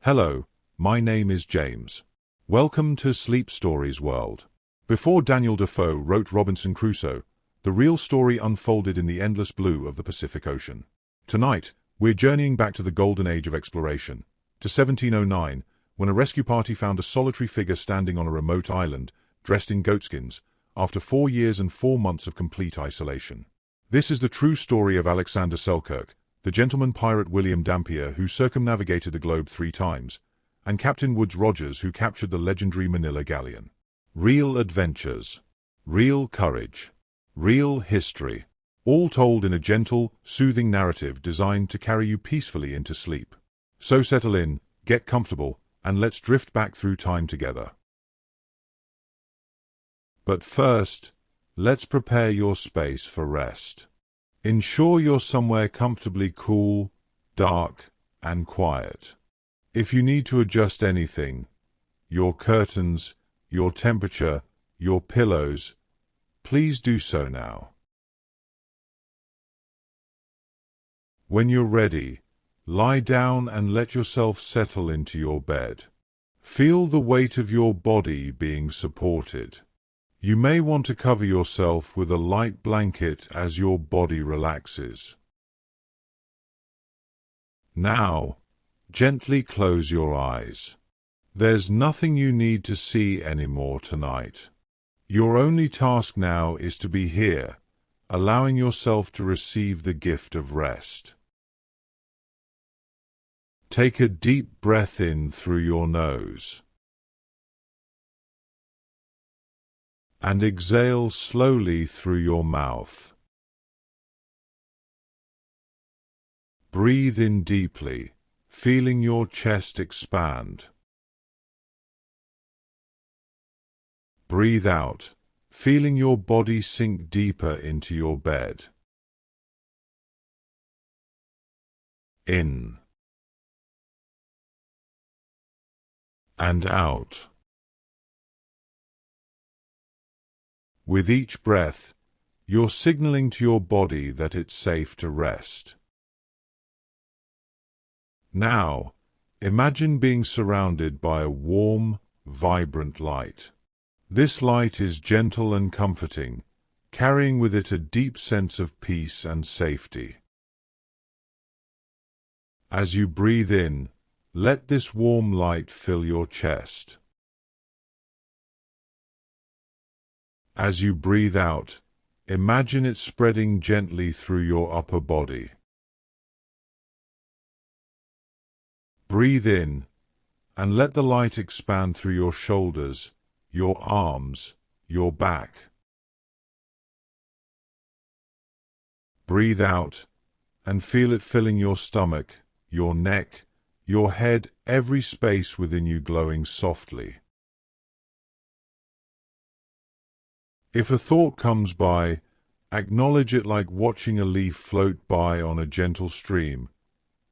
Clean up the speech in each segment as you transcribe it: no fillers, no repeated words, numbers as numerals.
Hello, my name is James. Welcome to Sleep Stories World. Before Daniel Defoe wrote Robinson Crusoe, the real story unfolded in the endless blue of the Pacific Ocean. Tonight, we're journeying back to the golden age of exploration, to 1709, when a rescue party found a solitary figure standing on a remote island, dressed in goatskins, after 4 years and 4 months of complete isolation. This is the true story of Alexander Selkirk, the gentleman pirate William Dampier, who circumnavigated the globe 3 times, and Captain Woodes Rogers, who captured the legendary Manila Galleon. Real adventures, real courage, real history, all told in a gentle, soothing narrative designed to carry you peacefully into sleep. So settle in, get comfortable, and let's drift back through time together. But first, let's prepare your space for rest. Ensure you're somewhere comfortably cool, dark, and quiet. If you need to adjust anything, your curtains, your temperature, your pillows, please do so now. When you're ready, lie down and let yourself settle into your bed. Feel the weight of your body being supported. You may want to cover yourself with a light blanket as your body relaxes. Now, gently close your eyes. There's nothing you need to see anymore tonight. Your only task now is to be here, allowing yourself to receive the gift of rest. Take a deep breath in through your nose. And exhale slowly through your mouth. Breathe in deeply, feeling your chest expand. Breathe out, feeling your body sink deeper into your bed. In. And out. With each breath, you're signaling to your body that it's safe to rest. Now, imagine being surrounded by a warm, vibrant light. This light is gentle and comforting, carrying with it a deep sense of peace and safety. As you breathe in, let this warm light fill your chest. As you breathe out, imagine it spreading gently through your upper body. Breathe in, and let the light expand through your shoulders, your arms, your back. Breathe out, and feel it filling your stomach, your neck, your head, every space within you glowing softly. If a thought comes by, acknowledge it like watching a leaf float by on a gentle stream,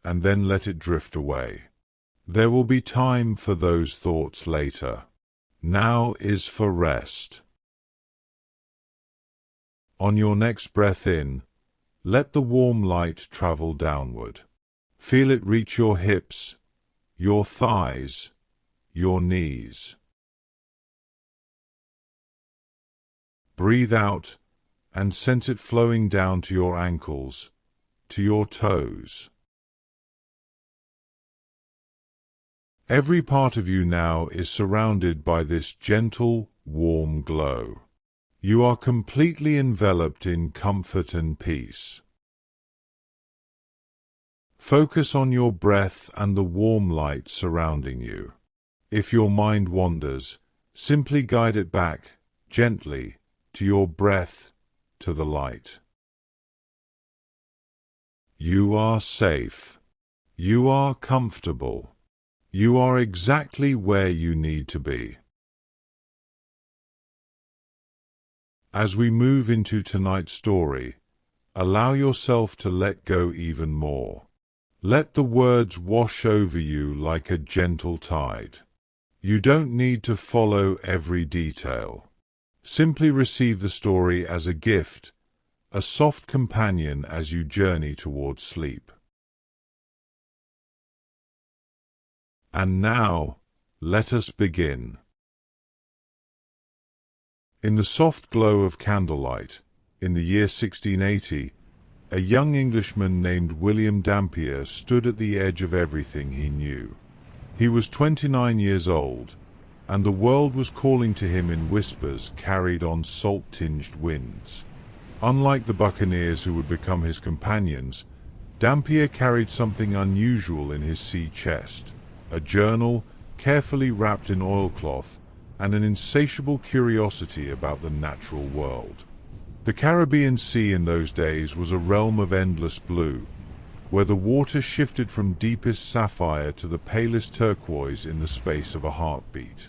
and then let it drift away. There will be time for those thoughts later. Now is for rest. On your next breath in, let the warm light travel downward. Feel it reach your hips, your thighs, your knees. Breathe out and sense it flowing down to your ankles, to your toes. Every part of you now is surrounded by this gentle, warm glow. You are completely enveloped in comfort and peace. Focus on your breath and the warm light surrounding you. If your mind wanders, simply guide it back, gently, to your breath, to the light. You are safe. You are comfortable. You are exactly where you need to be. As we move into tonight's story, allow yourself to let go even more. Let the words wash over you like a gentle tide. You don't need to follow every detail. Simply receive the story as a gift, a soft companion as you journey towards sleep. And now, let us begin. In the soft glow of candlelight, in the year 1680, a young Englishman named William Dampier stood at the edge of everything he knew. He was 29 years old, and the world was calling to him in whispers carried on salt-tinged winds. Unlike the Buccaneers who would become his companions, Dampier carried something unusual in his sea chest, a journal carefully wrapped in oilcloth, and an insatiable curiosity about the natural world. The Caribbean Sea in those days was a realm of endless blue, where the water shifted from deepest sapphire to the palest turquoise in the space of a heartbeat.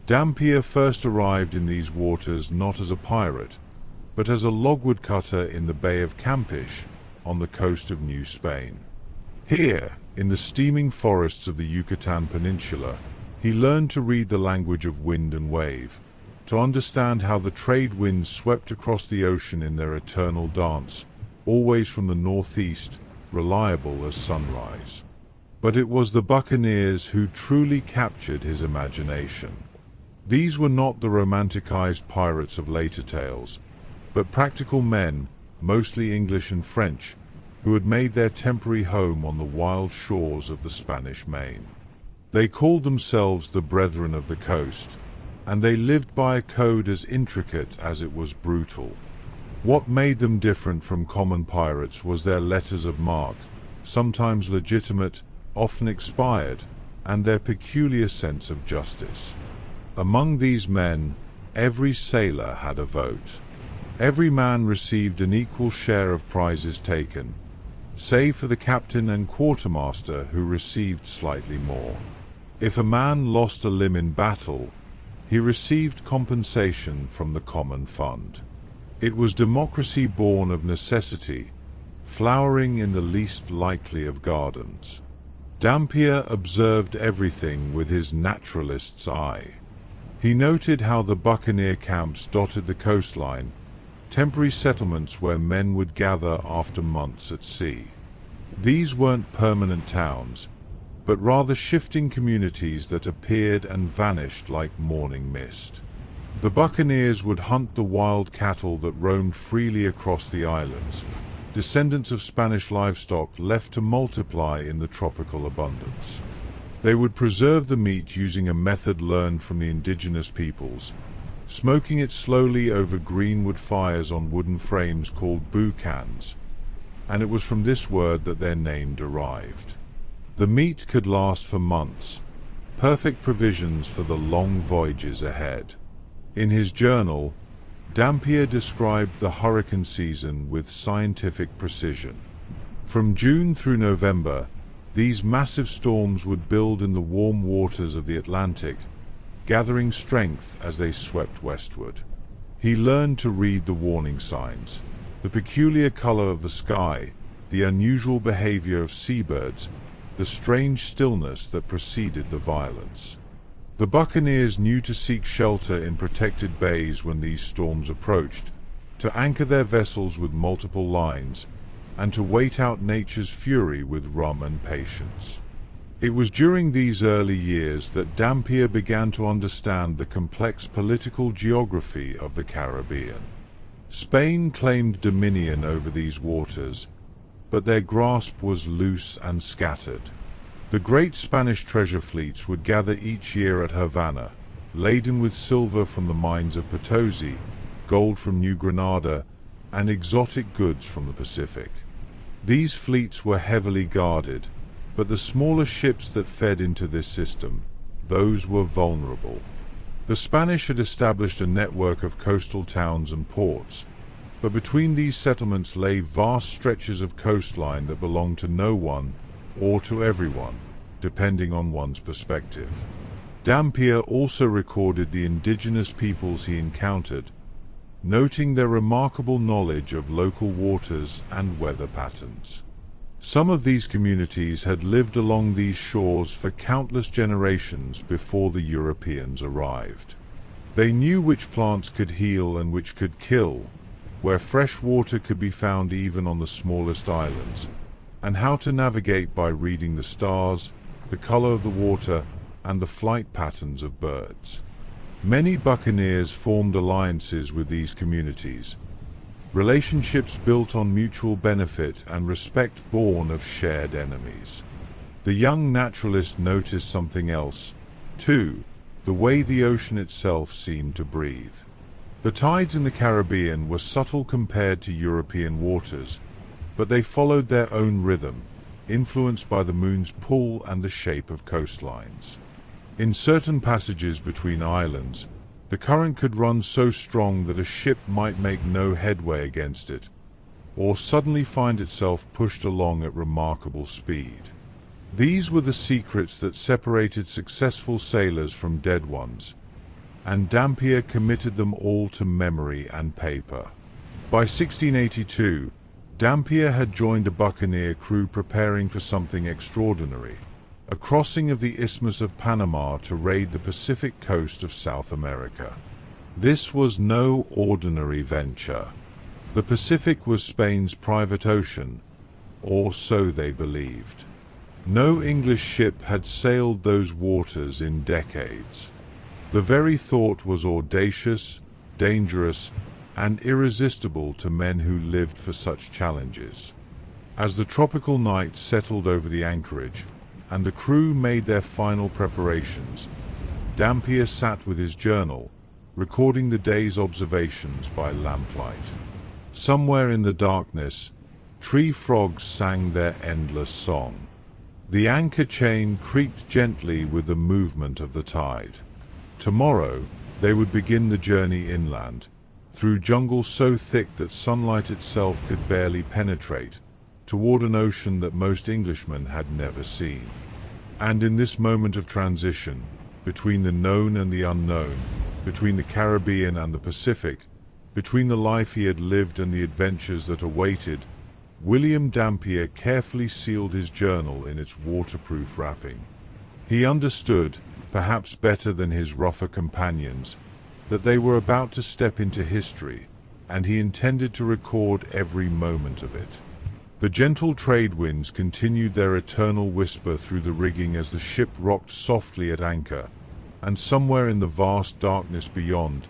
Dampier first arrived in these waters not as a pirate, but as a logwood cutter in the Bay of Campeche on the coast of New Spain. Here, in the steaming forests of the Yucatan Peninsula, he learned to read the language of wind and wave, to understand how the trade winds swept across the ocean in their eternal dance, always from the northeast, reliable as sunrise. But it was the Buccaneers who truly captured his imagination. These were not the romanticized pirates of later tales, but practical men, mostly English and French, who had made their temporary home on the wild shores of the Spanish Main. They called themselves the Brethren of the Coast, and they lived by a code as intricate as it was brutal. What made them different from common pirates was their letters of marque, sometimes legitimate, often expired, and their peculiar sense of justice. Among these men, every sailor had a vote. Every man received an equal share of prizes taken, save for the captain and quartermaster who received slightly more. If a man lost a limb in battle, he received compensation from the common fund. It was democracy born of necessity, flowering in the least likely of gardens. Dampier observed everything with his naturalist's eye. He noted how the buccaneer camps dotted the coastline, temporary settlements where men would gather after months at sea. These weren't permanent towns, but rather shifting communities that appeared and vanished like morning mist. The Buccaneers would hunt the wild cattle that roamed freely across the islands, descendants of Spanish livestock left to multiply in the tropical abundance. They would preserve the meat using a method learned from the indigenous peoples, smoking it slowly over greenwood fires on wooden frames called boucans, and it was from this word that their name derived. The meat could last for months, perfect provisions for the long voyages ahead. In his journal, Dampier described the hurricane season with scientific precision. From June through November, these massive storms would build in the warm waters of the Atlantic, gathering strength as they swept westward. He learned to read the warning signs, the peculiar color of the sky, the unusual behavior of seabirds, the strange stillness that preceded the violence. The Buccaneers knew to seek shelter in protected bays when these storms approached, to anchor their vessels with multiple lines, and to wait out nature's fury with rum and patience. It was during these early years that Dampier began to understand the complex political geography of the Caribbean. Spain claimed dominion over these waters, but their grasp was loose and scattered. The great Spanish treasure fleets would gather each year at Havana, laden with silver from the mines of Potosi, gold from New Granada, and exotic goods from the Pacific. These fleets were heavily guarded, but the smaller ships that fed into this system, those were vulnerable. The Spanish had established a network of coastal towns and ports, but between these settlements lay vast stretches of coastline that belonged to no one or to everyone, depending on one's perspective. Dampier also recorded the indigenous peoples he encountered, noting their remarkable knowledge of local waters and weather patterns. Some of these communities had lived along these shores for countless generations before the Europeans arrived. They knew which plants could heal and which could kill, where fresh water could be found even on the smallest islands, and how to navigate by reading the stars, the color of the water, and the flight patterns of birds. Many buccaneers formed alliances with these communities, relationships built on mutual benefit and respect born of shared enemies. The young naturalist noticed something else, too, the way the ocean itself seemed to breathe. The tides in the Caribbean were subtle compared to European waters, but they followed their own rhythm, influenced by the moon's pull and the shape of coastlines. In certain passages between islands, the current could run so strong that a ship might make no headway against it, or suddenly find itself pushed along at remarkable speed. These were the secrets that separated successful sailors from dead ones, and Dampier committed them all to memory and paper. By 1682, Dampier had joined a buccaneer crew preparing for something extraordinary, a crossing of the Isthmus of Panama to raid the Pacific coast of South America. This was no ordinary venture. The Pacific was Spain's private ocean, or so they believed. No English ship had sailed those waters in decades. The very thought was audacious, dangerous, and irresistible to men who lived for such challenges. As the tropical night settled over the anchorage, and the crew made their final preparations, Dampier sat with his journal, recording the day's observations by lamplight. Somewhere in the darkness, tree frogs sang their endless song. The anchor chain creaked gently with the movement of the tide. Tomorrow, they would begin the journey inland, through jungle so thick that sunlight itself could barely penetrate, toward an ocean that most Englishmen had never seen. And in this moment of transition, between the known and the unknown, between the Caribbean and the Pacific, between the life he had lived and the adventures that awaited, William Dampier carefully sealed his journal in its waterproof wrapping. He understood, perhaps better than his rougher companions, that they were about to step into history, and he intended to record every moment of it. The gentle trade winds continued their eternal whisper through the rigging as the ship rocked softly at anchor, and somewhere in the vast darkness beyond,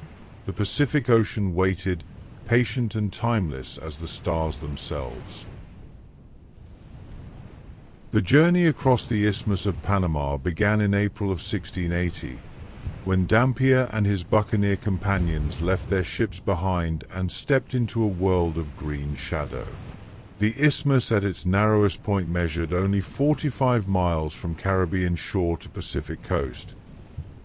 the Pacific Ocean waited, patient and timeless as the stars themselves. The journey across the Isthmus of Panama began in April of 1680, when Dampier and his buccaneer companions left their ships behind and stepped into a world of green shadow. The isthmus at its narrowest point measured only 45 miles from Caribbean shore to Pacific coast.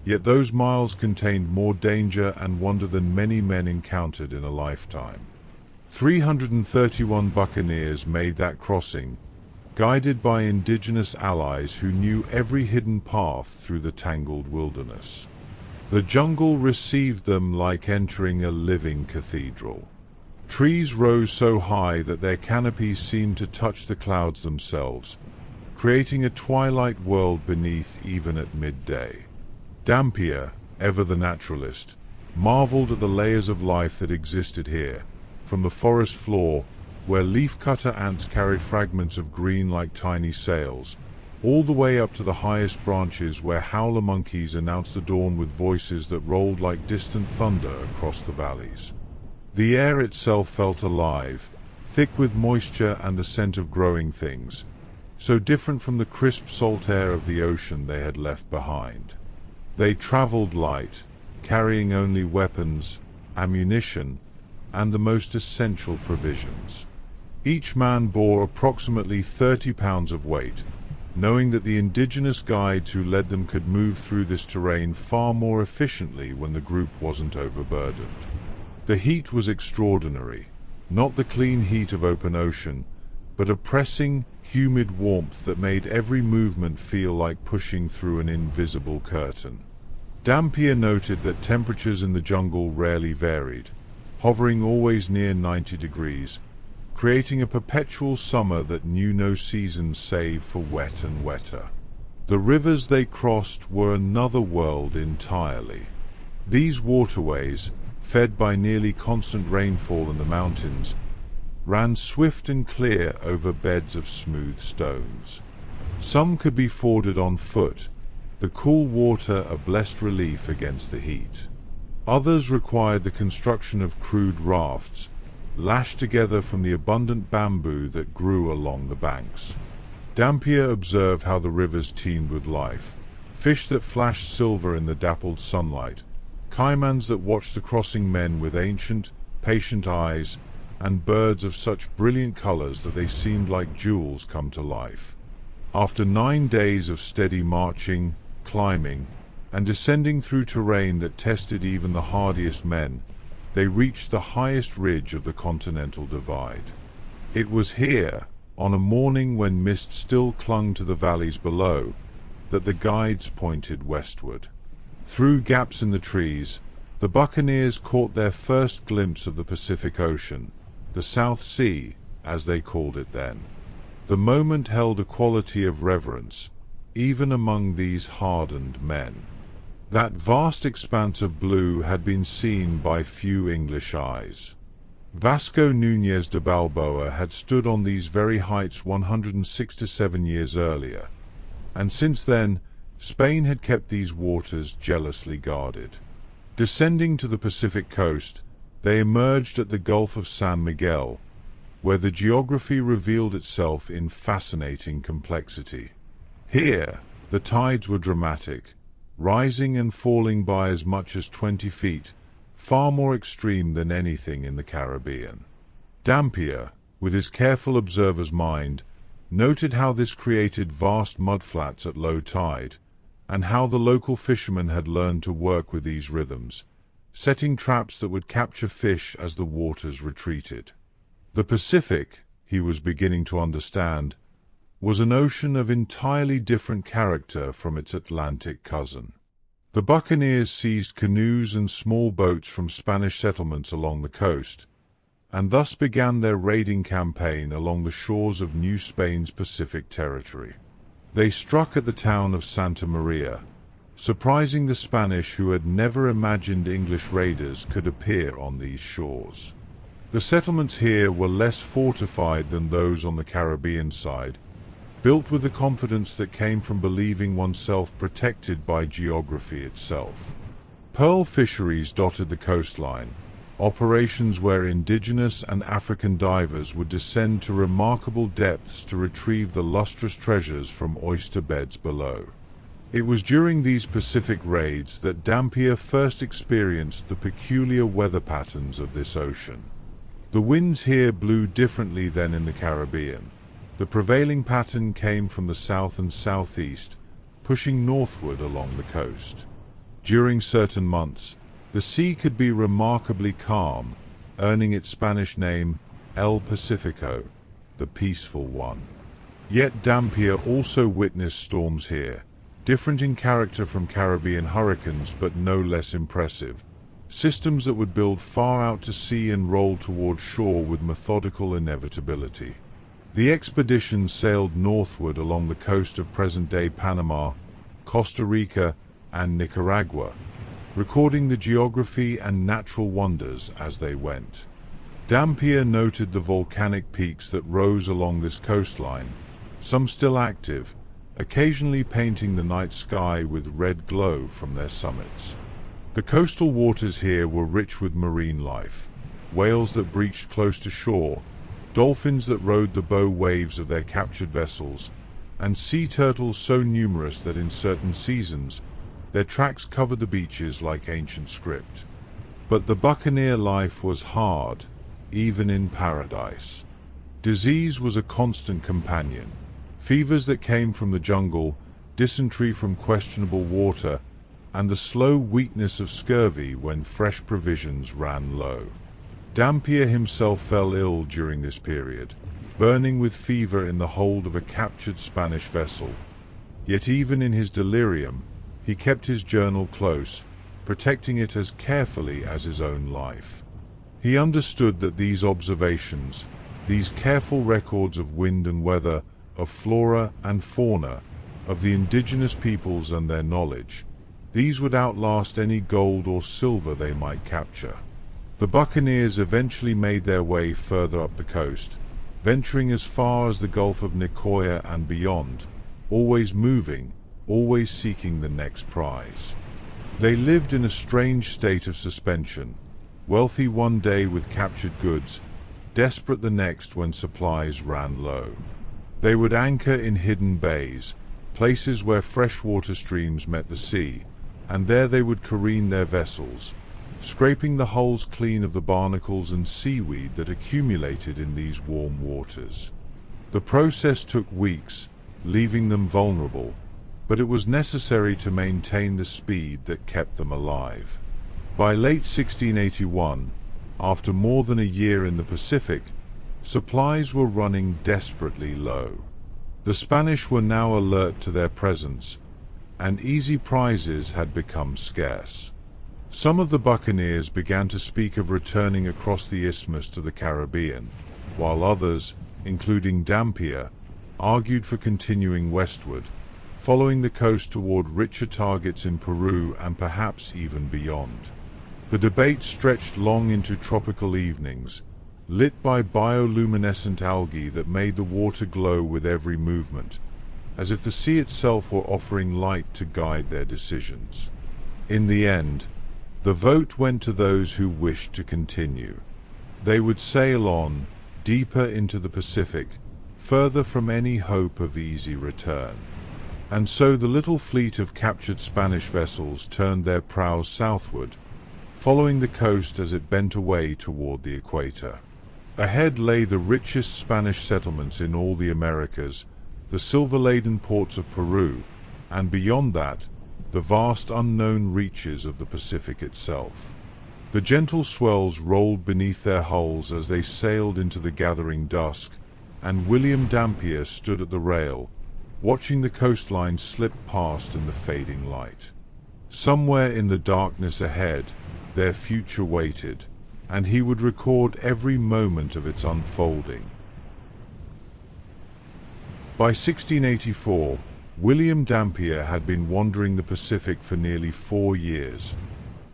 Yet those miles contained more danger and wonder than many men encountered in a lifetime. 331 buccaneers made that crossing, guided by indigenous allies who knew every hidden path through the tangled wilderness. The jungle received them like entering a living cathedral. Trees rose so high that their canopies seemed to touch the clouds themselves, creating a twilight world beneath even at midday. Dampier, ever the naturalist, marveled at the layers of life that existed here, from the forest floor, where leaf-cutter ants carried fragments of green like tiny sails, all the way up to the highest branches where howler monkeys announced the dawn with voices that rolled like distant thunder across the valleys. The air itself felt alive, thick with moisture and the scent of growing things, so different from the crisp salt air of the ocean they had left behind. They traveled light, carrying only weapons, ammunition, and the most essential provisions. Each man bore approximately 30 pounds of weight, knowing that the indigenous guides who led them could move through this terrain far more efficiently when the group wasn't overburdened. The heat was extraordinary, not the clean heat of open ocean, but a pressing, humid warmth that made every movement feel like pushing through an invisible curtain. Dampier noted that temperatures in the jungle rarely varied, hovering always near 90 degrees, creating a perpetual summer that knew no seasons save for wet and wetter. The rivers they crossed were another world entirely. These waterways, fed by nearly constant rainfall in the mountains, ran swift and clear over beds of smooth stones. Some could be forded on foot, the cool water a blessed relief against the heat. Others required the construction of crude rafts, lashed together from the abundant bamboo that grew along the banks. Dampier observed how the rivers teemed with life, fish that flashed silver in the dappled sunlight, caimans that watched the crossing men with ancient, patient eyes, and birds of such brilliant colors that they seemed like jewels come to life. After 9 days of steady marching, climbing, and descending through terrain that tested even the hardiest men, they reached the highest ridge of the continental divide. It was here, on a morning when mist still clung to the valleys below, that the guides pointed westward. Through gaps in the trees, the buccaneers caught their first glimpse of the Pacific Ocean, the South Sea, as they called it then. The moment held a quality of reverence, even among these hardened men. That vast expanse of blue had been seen by few English eyes. Vasco Núñez de Balboa had stood on these very heights 167 years earlier, and since then Spain had kept these waters jealously guarded. Descending to the Pacific coast, they emerged at the Gulf of San Miguel, where the geography revealed itself in fascinating complexity. Here, the tides were dramatic, rising and falling by as much as 20 feet, far more extreme than anything in the Caribbean. Dampier, with his careful observer's mind, noted how this created vast mudflats at low tide, and how the local fishermen had learned to work with these rhythms, setting traps that would capture fish as the waters retreated. The Pacific, he was beginning to understand, was an ocean of entirely different character from its Atlantic cousin. The buccaneers seized canoes and small boats from Spanish settlements along the coast, and thus began their raiding campaign along the shores of New Spain's Pacific territory. They struck at the town of Santa Maria, surprising the Spanish who had never imagined English raiders could appear on these shores. The settlements here were less fortified than those on the Caribbean side, built with the confidence that came from believing oneself protected by geography itself. Pearl fisheries dotted the coastline, operations where indigenous and African divers would descend to remarkable depths to retrieve the lustrous treasures from oyster beds below. It was during these Pacific raids that Dampier first experienced the peculiar weather patterns of this ocean. The winds here blew differently than in the Caribbean. The prevailing pattern came from the south and southeast, pushing northward along the coast. During certain months, the sea could be remarkably calm, earning its Spanish name El Pacifico, the peaceful one. Yet Dampier also witnessed storms here, different in character from Caribbean hurricanes but no less impressive. Systems that would build far out to sea and roll toward shore with methodical inevitability. The expedition sailed northward along the coast of present-day Panama, Costa Rica, and Nicaragua, recording the geography and natural wonders as they went. Dampier noted the volcanic peaks that rose along this coastline, some still active, occasionally painting the night sky with red glow from their summits. The coastal waters here were rich with marine life, whales that breached close to shore, dolphins that rode the bow waves of their captured vessels, and sea turtles so numerous that in certain seasons their tracks covered the beaches like ancient script. But the buccaneer life was hard, even in paradise. Disease was a constant companion. Fevers that came from the jungle, dysentery from questionable water, and the slow weakness of scurvy when fresh provisions ran low. Dampier himself fell ill during this period, burning with fever in the hold of a captured Spanish vessel. Yet even in his delirium, he kept his journal close, protecting it as carefully as his own life. He understood that these observations, these careful records of wind and weather, of flora and fauna, of the indigenous peoples and their knowledge, these would outlast any gold or silver they might capture. The buccaneers eventually made their way further up the coast, venturing as far as the Gulf of Nicoya and beyond, always moving, always seeking the next prize. They lived in a strange state of suspension, wealthy one day with captured goods, desperate the next when supplies ran low. They would anchor in hidden bays, places where freshwater streams met the sea, and there they would careen their vessels, scraping the hulls clean of the barnacles and seaweed that accumulated in these warm waters. The process took weeks, leaving them vulnerable, but it was necessary to maintain the speed that kept them alive. By late 1681, after more than a year in the Pacific, supplies were running desperately low. The Spanish were now alert to their presence, and easy prizes had become scarce. Some of the buccaneers began to speak of returning across the isthmus to the Caribbean, while others, including Dampier, argued for continuing westward, following the coast toward richer targets in Peru and perhaps even beyond. The debate stretched long into tropical evenings, lit by bioluminescent algae that made the water glow with every movement, as if the sea itself were offering light to guide their decisions. In the end, the vote went to those who wished to continue. They would sail on, deeper into the Pacific, further from any hope of easy return. And so the little fleet of captured Spanish vessels turned their prows southward, following the coast as it bent away toward the equator. Ahead lay the richest Spanish settlements in all the Americas, the silver-laden ports of Peru, and beyond that, the vast unknown reaches of the Pacific itself. The gentle swells rolled beneath their hulls as they sailed into the gathering dusk, and William Dampier stood at the rail, watching the coastline slip past in the fading light. Somewhere in the darkness ahead, their future waited, and he would record every moment of its unfolding. By 1684, William Dampier had been wandering the Pacific for nearly 4 years,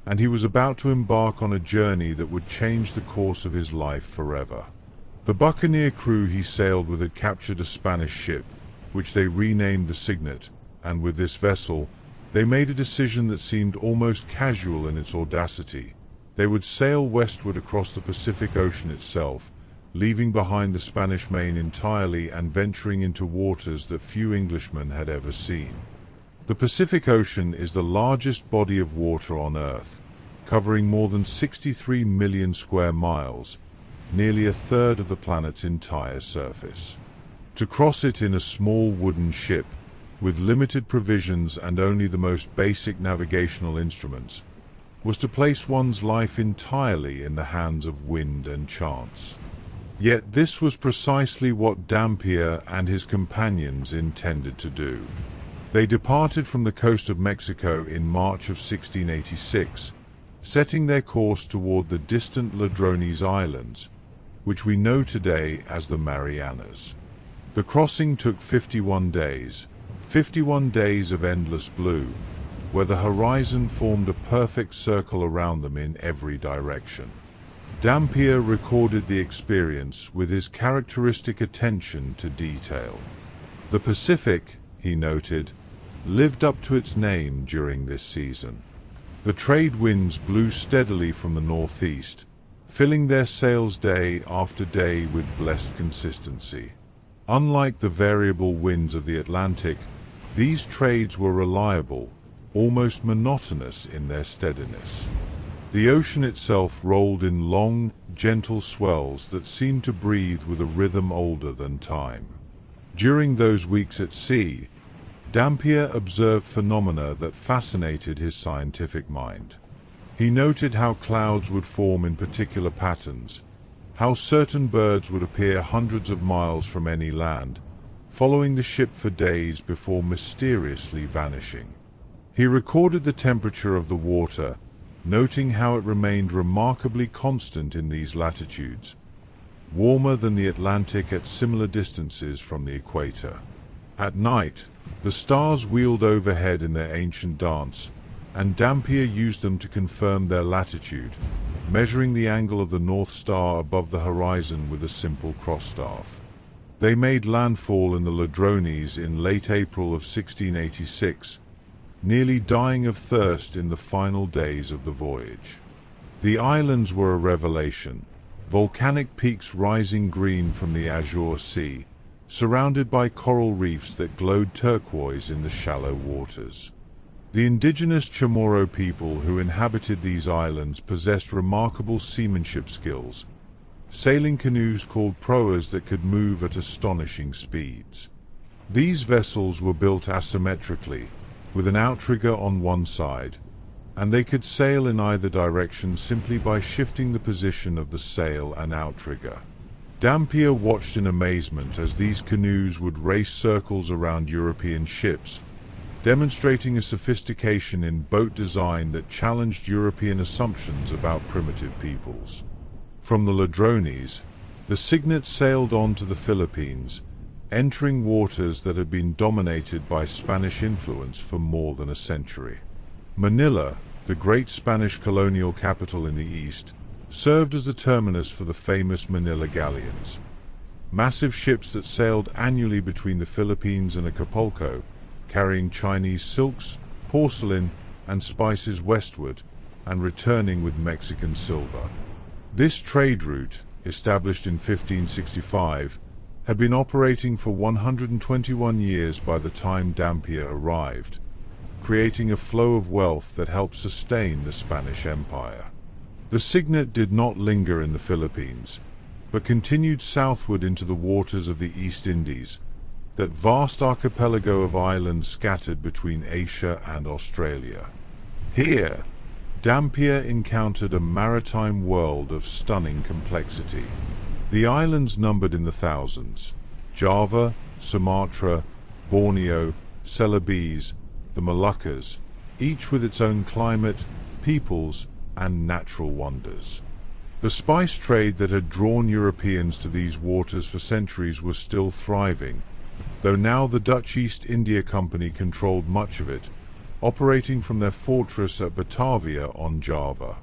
and he was about to embark on a journey that would change the course of his life forever. The buccaneer crew he sailed with had captured a Spanish ship, which they renamed the Signet, and with this vessel, they made a decision that seemed almost casual in its audacity. They would sail westward across the Pacific Ocean itself, leaving behind the Spanish Main entirely and venturing into waters that few Englishmen had ever seen. The Pacific Ocean is the largest body of water on Earth, covering more than 63 million square miles, nearly a third of the planet's entire surface. To cross it in a small wooden ship, with limited provisions and only the most basic navigational instruments, was to place one's life entirely in the hands of wind and chance. Yet this was precisely what Dampier and his companions intended to do. They departed from the coast of Mexico in March of 1686, setting their course toward the distant Ladrones Islands, which we know today as the Marianas. The crossing took 51 days of endless blue, where the horizon formed a perfect circle around them in every direction. Dampier recorded the experience with his characteristic attention to detail. The Pacific, he noted, lived up to its name during this season. The trade winds blew steadily from the northeast, filling their sails day after day with blessed consistency. Unlike the variable winds of the Atlantic, these trades were reliable, almost monotonous in their steadiness. The ocean itself rolled in long, gentle swells that seemed to breathe with a rhythm older than time. During those weeks at sea, Dampier observed phenomena that fascinated his scientific mind. He noted how clouds would form in particular patterns, how certain birds would appear hundreds of miles from any land, following the ship for days before mysteriously vanishing. He recorded the temperature of the water, noting how it remained remarkably constant in these latitudes, warmer than the Atlantic at similar distances from the equator. At night, the stars wheeled overhead in their ancient dance, and Dampier used them to confirm their latitude, measuring the angle of the North Star above the horizon with a simple cross-staff. They made landfall in the Ladrones in late April of 1686, nearly dying of thirst in the final days of the voyage. The islands were a revelation, volcanic peaks rising green from the azure sea, surrounded by coral reefs that glowed turquoise in the shallow waters. The indigenous Chamorro people who inhabited these islands possessed remarkable seamanship skills, sailing canoes called proas that could move at astonishing speeds. These vessels were built asymmetrically, with an outrigger on one side, and they could sail in either direction simply by shifting the position of the sail and outrigger. Dampier watched in amazement as these canoes would race circles around European ships, demonstrating a sophistication in boat design that challenged European assumptions about primitive peoples. From the Ladrones, the Signet sailed on to the Philippines, entering waters that had been dominated by Spanish influence for more than a century. Manila, the great Spanish colonial capital in the east, served as the terminus for the famous Manila Galleons, massive ships that sailed annually between the Philippines and Acapulco, carrying Chinese silks, porcelain, and spices westward, and returning with Mexican silver. This trade route, established in 1565, had been operating for 121 years by the time Dampier arrived, creating a flow of wealth that helped sustain the Spanish Empire. The Signet did not linger in the Philippines, but continued southward into the waters of the East Indies, that vast archipelago of islands scattered between Asia and Australia. Here, Dampier encountered a maritime world of stunning complexity. The islands numbered in the thousands: Java, Sumatra, Borneo, Celebes, the Moluccas, each with its own climate, peoples, and natural wonders. The spice trade that had drawn Europeans to these waters for centuries was still thriving, though now the Dutch East India Company controlled much of it, operating from their fortress at Batavia on Java.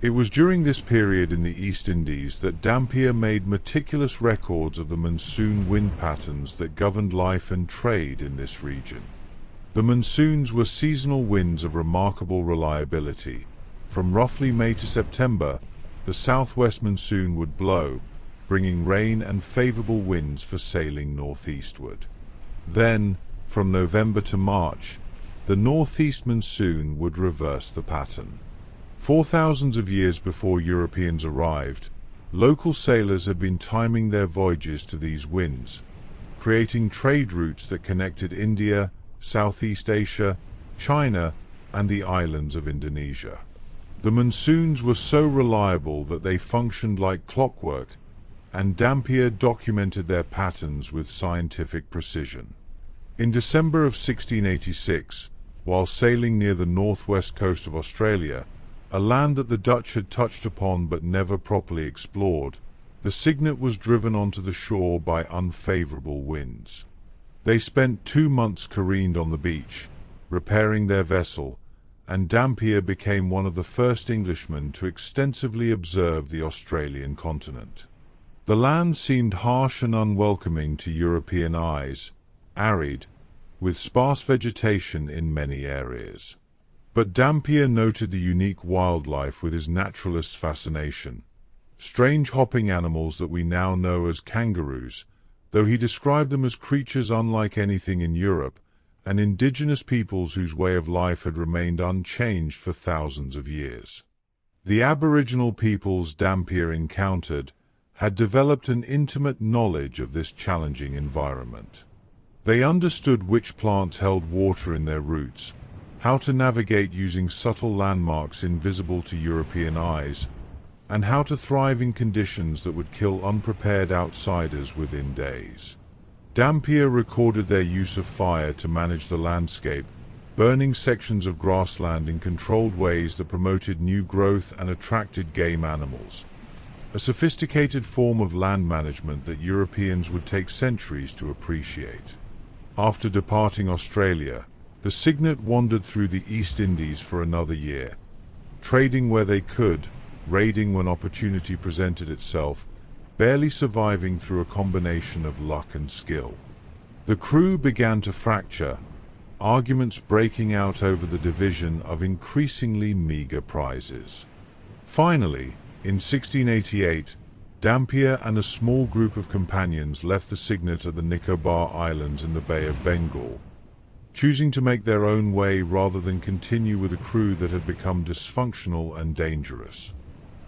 It was during this period in the East Indies that Dampier made meticulous records of the monsoon wind patterns that governed life and trade in this region. The monsoons were seasonal winds of remarkable reliability. From roughly May to September, the southwest monsoon would blow, bringing rain and favorable winds for sailing northeastward. Then, from November to March, the northeast monsoon would reverse the pattern. For thousands of years before Europeans arrived, local sailors had been timing their voyages to these winds, creating trade routes that connected India, Southeast Asia, China, and the islands of Indonesia. The monsoons were so reliable that they functioned like clockwork, and Dampier documented their patterns with scientific precision. In December of 1686, while sailing near the northwest coast of Australia, a land that the Dutch had touched upon but never properly explored, the Signet was driven onto the shore by unfavorable winds. They spent 2 months careened on the beach, repairing their vessel, and Dampier became one of the first Englishmen to extensively observe the Australian continent. The land seemed harsh and unwelcoming to European eyes, arid, with sparse vegetation in many areas. But Dampier noted the unique wildlife with his naturalist fascination. Strange hopping animals that we now know as kangaroos, though he described them as creatures unlike anything in Europe, and indigenous peoples whose way of life had remained unchanged for thousands of years. The aboriginal peoples Dampier encountered had developed an intimate knowledge of this challenging environment. They understood which plants held water in their roots, how to navigate using subtle landmarks invisible to European eyes, and how to thrive in conditions that would kill unprepared outsiders within days. Dampier recorded their use of fire to manage the landscape, burning sections of grassland in controlled ways that promoted new growth and attracted game animals, a sophisticated form of land management that Europeans would take centuries to appreciate. After departing Australia, the Signet wandered through the East Indies for another year, trading where they could, raiding when opportunity presented itself, barely surviving through a combination of luck and skill. The crew began to fracture, arguments breaking out over the division of increasingly meager prizes. Finally, in 1688, Dampier and a small group of companions left the Signet at the Nicobar Islands in the Bay of Bengal, choosing to make their own way rather than continue with a crew that had become dysfunctional and dangerous.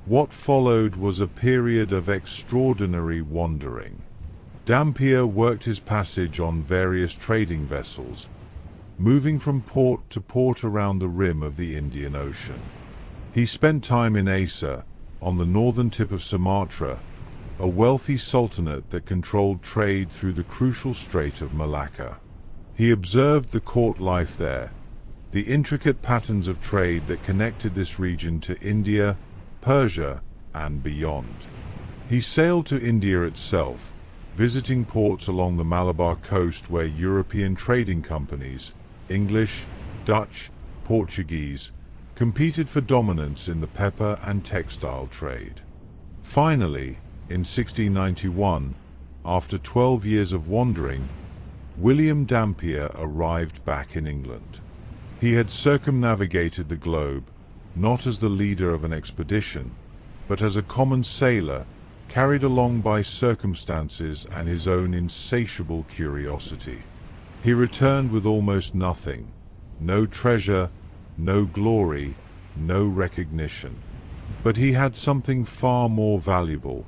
What followed was a period of extraordinary wandering. Dampier worked his passage on various trading vessels, moving from port to port around the rim of the Indian Ocean. He spent time in Asa, on the northern tip of Sumatra, a wealthy sultanate that controlled trade through the crucial Strait of Malacca. He observed the court life there, the intricate patterns of trade that connected this region to India, Persia, and beyond. He sailed to India itself, visiting ports along the Malabar coast where European trading companies, English, Dutch, Portuguese, competed for dominance in the pepper and textile trade. Finally, in 1691, after 12 years of wandering, William Dampier arrived back in England. He had circumnavigated the globe, not as the leader of an expedition, but as a common sailor, carried along by circumstances and his own insatiable curiosity. He returned with almost nothing, no treasure, no glory, no recognition. But he had something far more valuable,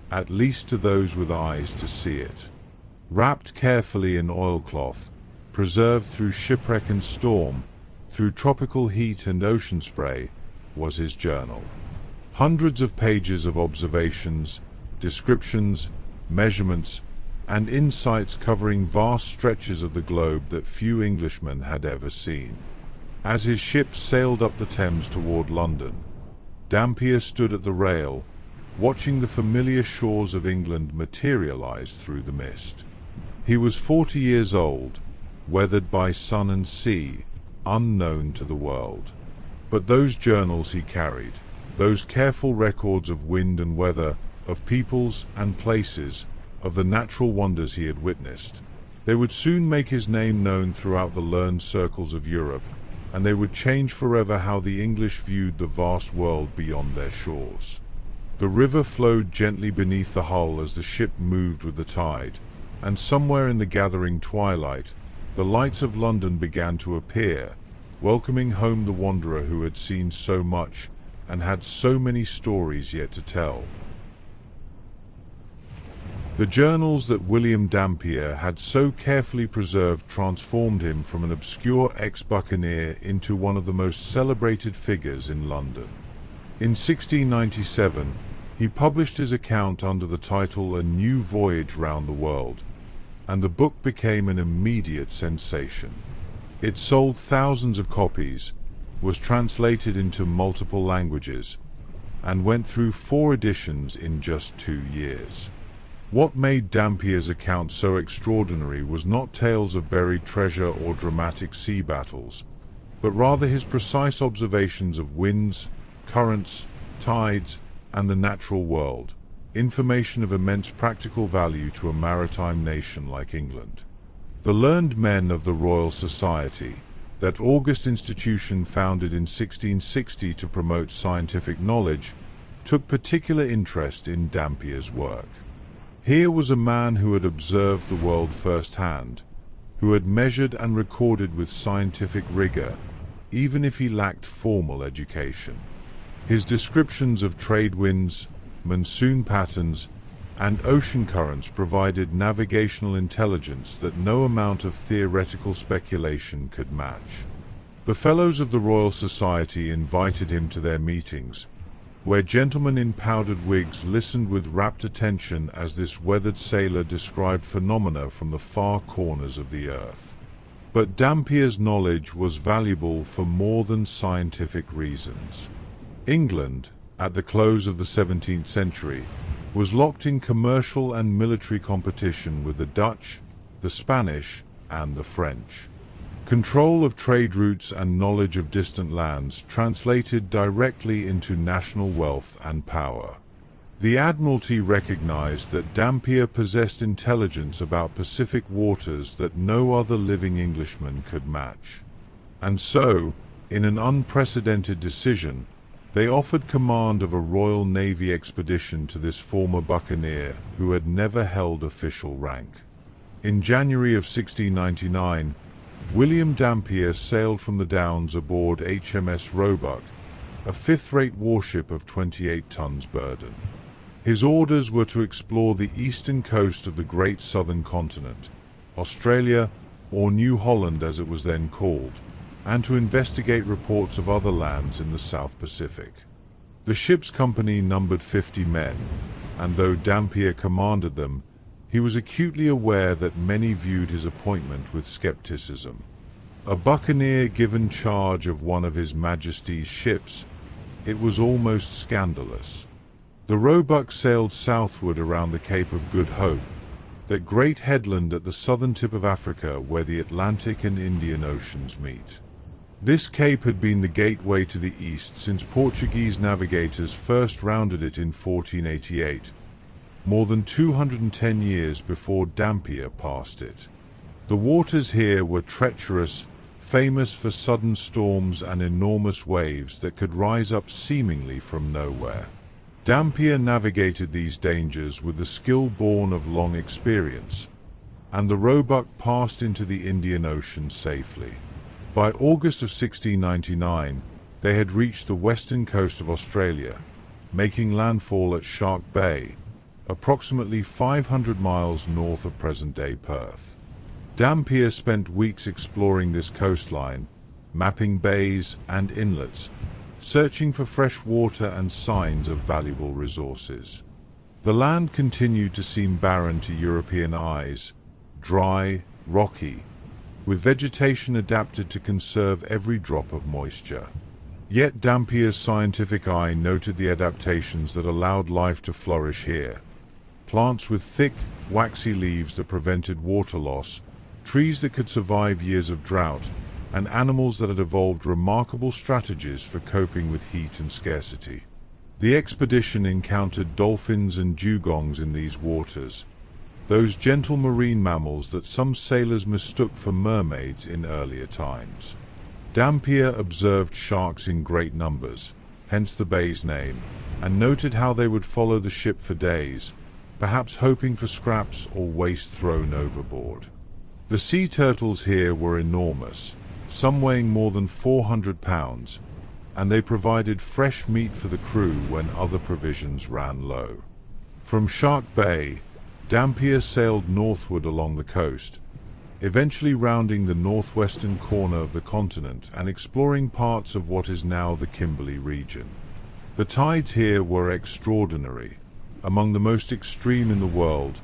at least to those with eyes to see it. Wrapped carefully in oilcloth, preserved through shipwreck and storm, through tropical heat and ocean spray, was his journal. Hundreds of pages of observations, descriptions, measurements, and insights covering vast stretches of the globe that few Englishmen had ever seen. As his ship sailed up the Thames toward London, Dampier stood at the rail, watching the familiar shores of England materialize through the mist. He was 40 years old, weathered by sun and sea, unknown to the world. But those journals he carried, those careful records of wind and weather, of peoples and places, of the natural wonders he had witnessed, they would soon make his name known throughout the learned circles of Europe, and they would change forever how the English viewed the vast world beyond their shores. The river flowed gently beneath the hull as the ship moved with the tide, and somewhere in the gathering twilight, the lights of London began to appear, welcoming home the wanderer who had seen so much and had so many stories yet to tell. The journals that William Dampier had so carefully preserved transformed him from an obscure ex-buccaneer into one of the most celebrated figures in London. In 1697, he published his account under the title A New Voyage Round the World, and the book became an immediate sensation. It sold thousands of copies, was translated into multiple languages, and went through 4 editions in just 2 years. What made Dampier's account so extraordinary was not tales of buried treasure or dramatic sea battles, but rather his precise observations of winds, currents, tides, and the natural world, information of immense practical value to a maritime nation like England. The learned men of the Royal Society, that august institution founded in 1660 to promote scientific knowledge, took particular interest in Dampier's work. Here was a man who had observed the world firsthand, who had measured and recorded with scientific rigor, even if he lacked formal education. His descriptions of trade winds, monsoon patterns, and ocean currents provided navigational intelligence that no amount of theoretical speculation could match. The Fellows of the Royal Society invited him to their meetings, where gentlemen in powdered wigs listened with rapt attention as this weathered sailor described phenomena from the far corners of the earth. But Dampier's knowledge was valuable for more than scientific reasons. England, at the close of the 17th century, was locked in commercial and military competition with the Dutch, the Spanish, and the French. Control of trade routes and knowledge of distant lands translated directly into national wealth and power. The Admiralty recognized that Dampier possessed intelligence about Pacific waters that no other living Englishman could match. And so, in an unprecedented decision, they offered command of a Royal Navy expedition to this former buccaneer who had never held official rank. In January of 1699, William Dampier sailed from the Downs aboard HMS Roebuck, a fifth-rate warship of 28 tons burden. His orders were to explore the eastern coast of the great southern continent, Australia, or New Holland as it was then called, and to investigate reports of other lands in the South Pacific. The ship's company numbered 50 men, and though Dampier commanded them, he was acutely aware that many viewed his appointment with skepticism. A buccaneer given charge of one of His Majesty's ships, it was almost scandalous. The Roebuck sailed southward around the Cape of Good Hope, that great headland at the southern tip of Africa where the Atlantic and Indian Oceans meet. This cape had been the gateway to the east since Portuguese navigators first rounded it in 1488, more than 210 years before Dampier passed it. The waters here were treacherous, famous for sudden storms and enormous waves that could rise up seemingly from nowhere. Dampier navigated these dangers with the skill born of long experience, and the Roebuck passed into the Indian Ocean safely. By August of 1699, they had reached the western coast of Australia, making landfall at Shark Bay, approximately 500 miles north of present-day Perth. Dampier spent weeks exploring this coastline, mapping bays and inlets, searching for fresh water and signs of valuable resources. The land continued to seem barren to European eyes, dry, rocky, with vegetation adapted to conserve every drop of moisture. Yet Dampier's scientific eye noted the adaptations that allowed life to flourish here. Plants with thick, waxy leaves that prevented water loss, trees that could survive years of drought, and animals that had evolved remarkable strategies for coping with heat and scarcity. The expedition encountered dolphins and dugongs in these waters, those gentle marine mammals that some sailors mistook for mermaids in earlier times. Dampier observed sharks in great numbers, hence the bay's name, and noted how they would follow the ship for days, perhaps hoping for scraps or waste thrown overboard. The sea turtles here were enormous, some weighing more than 400 pounds, and they provided fresh meat for the crew when other provisions ran low. From Shark Bay, Dampier sailed northward along the coast, eventually rounding the northwestern corner of the continent and exploring parts of what is now the Kimberley region. The tides here were extraordinary, among the most extreme in the world,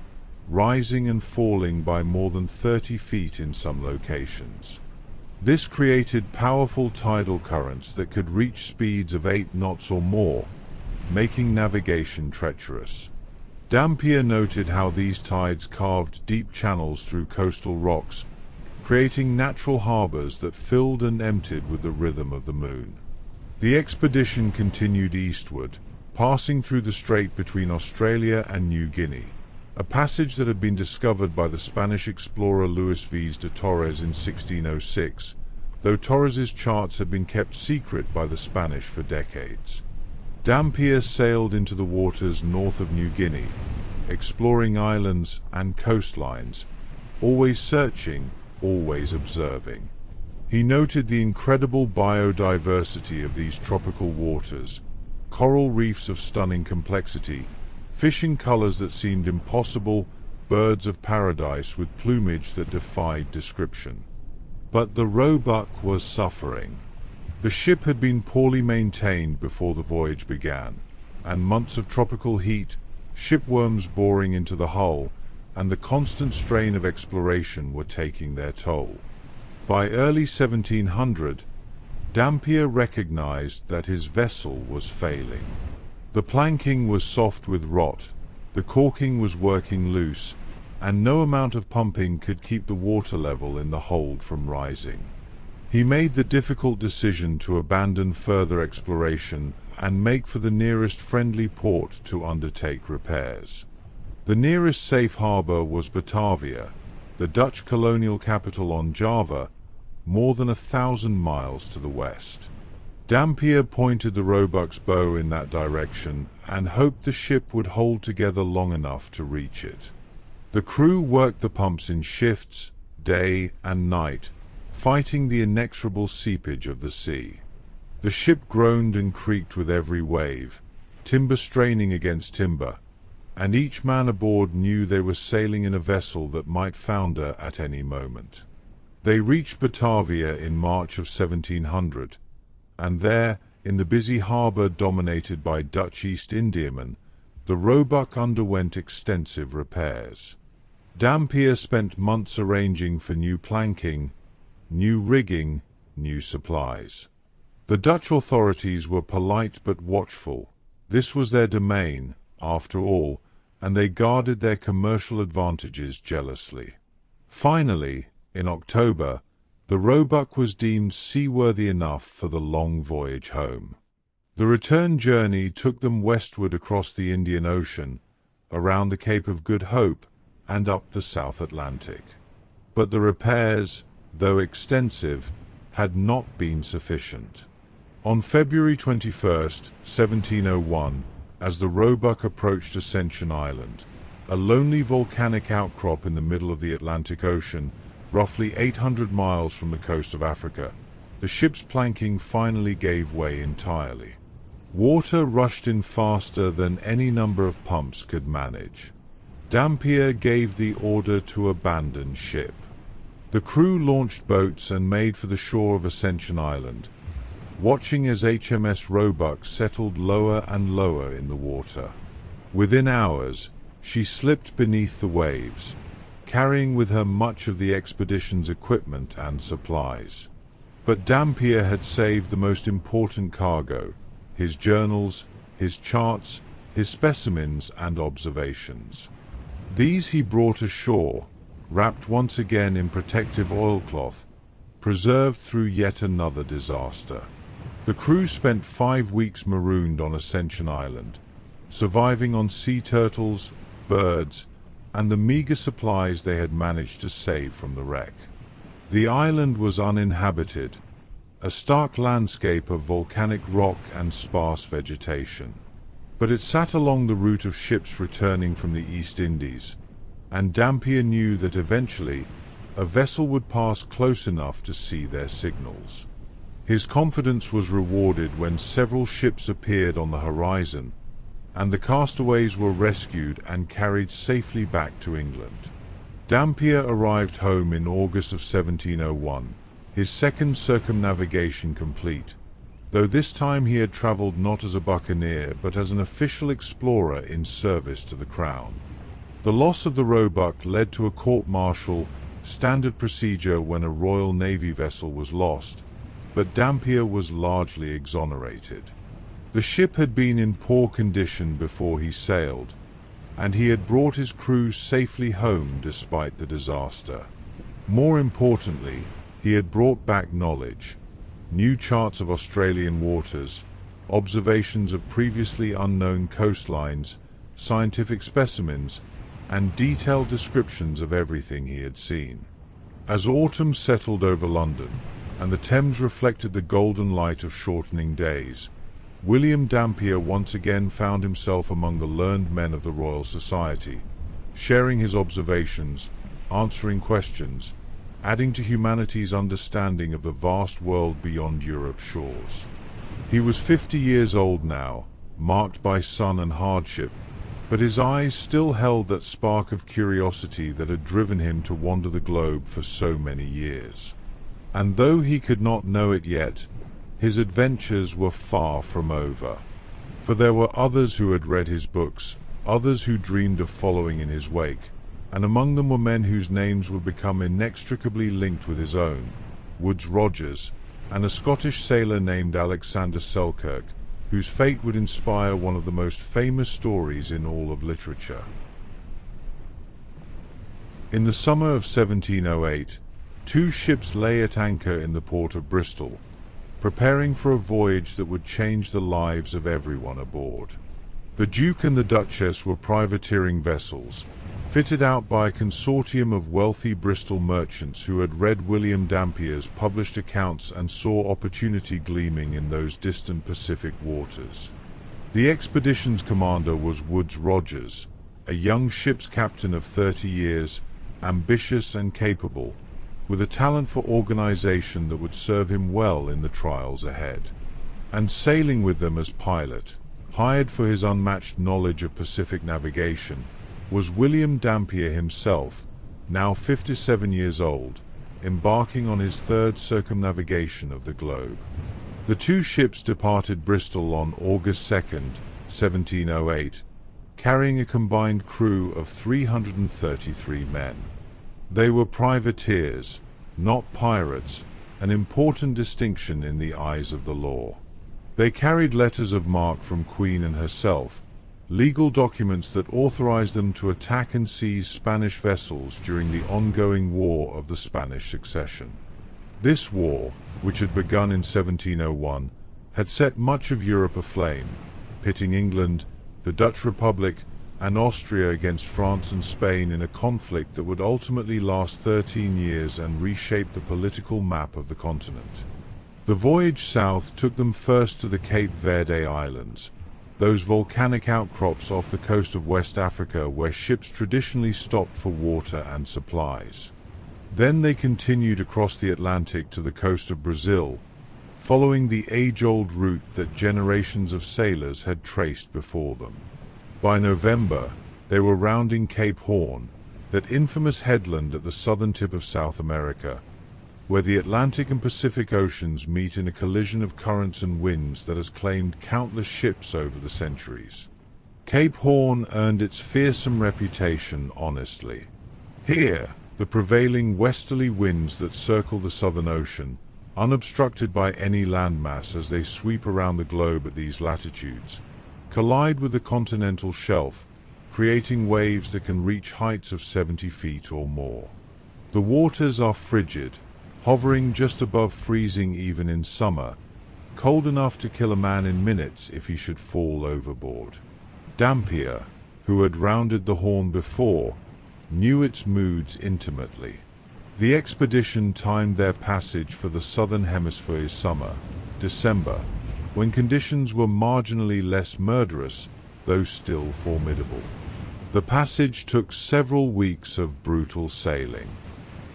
rising and falling by more than 30 feet in some locations. This created powerful tidal currents that could reach speeds of 8 knots or more, making navigation treacherous. Dampier noted how these tides carved deep channels through coastal rocks, creating natural harbors that filled and emptied with the rhythm of the moon. The expedition continued eastward, passing through the strait between Australia and New Guinea, a passage that had been discovered by the Spanish explorer Luis Vaz de Torres in 1606, though Torres's charts had been kept secret by the Spanish for decades. Dampier sailed into the waters north of New Guinea, exploring islands and coastlines, always searching, always observing. He noted the incredible biodiversity of these tropical waters, coral reefs of stunning complexity, fish in colors that seemed impossible, birds of paradise with plumage that defied description. But the Roebuck was suffering. The ship had been poorly maintained before the voyage began, and months of tropical heat, shipworms boring into the hull, and the constant strain of exploration were taking their toll. By early 1700, Dampier recognized that his vessel was failing. The planking was soft with rot, the caulking was working loose, and no amount of pumping could keep the water level in the hold from rising. He made the difficult decision to abandon further exploration and make for the nearest friendly port to undertake repairs. The nearest safe harbor was Batavia, the Dutch colonial capital on Java, more than 1,000 miles to the west. Dampier pointed the Roebuck's bow in that direction and hoped the ship would hold together long enough to reach it. The crew worked the pumps in shifts, day and night, fighting the inexorable seepage of the sea. The ship groaned and creaked with every wave, timber straining against timber, and each man aboard knew they were sailing in a vessel that might founder at any moment. They reached Batavia in March of 1700, and there, in the busy harbor dominated by Dutch East Indiamen, the Roebuck underwent extensive repairs. Dampier spent months arranging for new planking, new rigging, new supplies. The Dutch authorities were polite but watchful. This was their domain, after all, and they guarded their commercial advantages jealously. Finally, in October, the Roebuck was deemed seaworthy enough for the long voyage home. The return journey took them westward across the Indian Ocean, around the Cape of Good Hope, and up the South Atlantic. But the repairs, though extensive, had not been sufficient. On February 21, 1701, as the Roebuck approached Ascension Island, a lonely volcanic outcrop in the middle of the Atlantic Ocean, roughly 800 miles from the coast of Africa, the ship's planking finally gave way entirely. Water rushed in faster than any number of pumps could manage. Dampier gave the order to abandon ship. The crew launched boats and made for the shore of Ascension Island, watching as HMS Roebuck settled lower and lower in the water. Within hours, she slipped beneath the waves, carrying with her much of the expedition's equipment and supplies. But Dampier had saved the most important cargo: his journals, his charts, his specimens and observations. These he brought ashore, wrapped once again in protective oilcloth, preserved through yet another disaster. The crew spent 5 weeks marooned on Ascension Island, surviving on sea turtles, birds, and the meager supplies they had managed to save from the wreck. The island was uninhabited, a stark landscape of volcanic rock and sparse vegetation. But it sat along the route of ships returning from the East Indies, and Dampier knew that eventually a vessel would pass close enough to see their signals. His confidence was rewarded when several ships appeared on the horizon, and the castaways were rescued and carried safely back to England. Dampier arrived home in August of 1701, his second circumnavigation complete, though this time he had traveled not as a buccaneer but as an official explorer in service to the crown. The loss of the Roebuck led to a court-martial, standard procedure when a Royal Navy vessel was lost, but Dampier was largely exonerated. The ship had been in poor condition before he sailed, and he had brought his crew safely home despite the disaster. More importantly, he had brought back knowledge, new charts of Australian waters, observations of previously unknown coastlines, scientific specimens, and detailed descriptions of everything he had seen. As autumn settled over London, and the Thames reflected the golden light of shortening days, William Dampier once again found himself among the learned men of the Royal Society, sharing his observations, answering questions, adding to humanity's understanding of the vast world beyond Europe's shores. He was 50 years old now, marked by sun and hardship, but his eyes still held that spark of curiosity that had driven him to wander the globe for so many years. And though he could not know it yet, his adventures were far from over. For there were others who had read his books, others who dreamed of following in his wake, and among them were men whose names would become inextricably linked with his own: Woodes Rogers, and a Scottish sailor named Alexander Selkirk, whose fate would inspire one of the most famous stories in all of literature. In the summer of 1708, 2 ships lay at anchor in the port of Bristol, preparing for a voyage that would change the lives of everyone aboard. The Duke and the Duchess were privateering vessels, fitted out by a consortium of wealthy Bristol merchants who had read William Dampier's published accounts and saw opportunity gleaming in those distant Pacific waters. The expedition's commander was Woodes Rogers, a young ship's captain of 30 years, ambitious and capable, with a talent for organization that would serve him well in the trials ahead. And sailing with them as pilot, hired for his unmatched knowledge of Pacific navigation, was William Dampier himself, now 57 years old, embarking on his third circumnavigation of the globe. The two ships departed Bristol on August 2nd, 1708, carrying a combined crew of 333 men. They were privateers, not pirates, an important distinction in the eyes of the law. They carried letters of marque from Queen and herself, legal documents that authorized them to attack and seize Spanish vessels during the ongoing War of the Spanish Succession. This war, which had begun in 1701, had set much of Europe aflame, pitting England, the Dutch Republic, and Austria against France and Spain in a conflict that would ultimately last 13 years and reshape the political map of the continent. The voyage south took them first to the Cape Verde Islands, those volcanic outcrops off the coast of West Africa where ships traditionally stopped for water and supplies. Then they continued across the Atlantic to the coast of Brazil, following the age-old route that generations of sailors had traced before them. By November, they were rounding Cape Horn, that infamous headland at the southern tip of South America, where the Atlantic and Pacific Oceans meet in a collision of currents and winds that has claimed countless ships over the centuries. Cape Horn earned its fearsome reputation honestly. Here, the prevailing westerly winds that circle the Southern Ocean, unobstructed by any landmass as they sweep around the globe at these latitudes, collide with the continental shelf, creating waves that can reach heights of 70 feet or more. The waters are frigid, hovering just above freezing even in summer, cold enough to kill a man in minutes if he should fall overboard. Dampier, who had rounded the Horn before, knew its moods intimately. The expedition timed their passage for the southern hemisphere's summer, December, when conditions were marginally less murderous, though still formidable. The passage took several weeks of brutal sailing.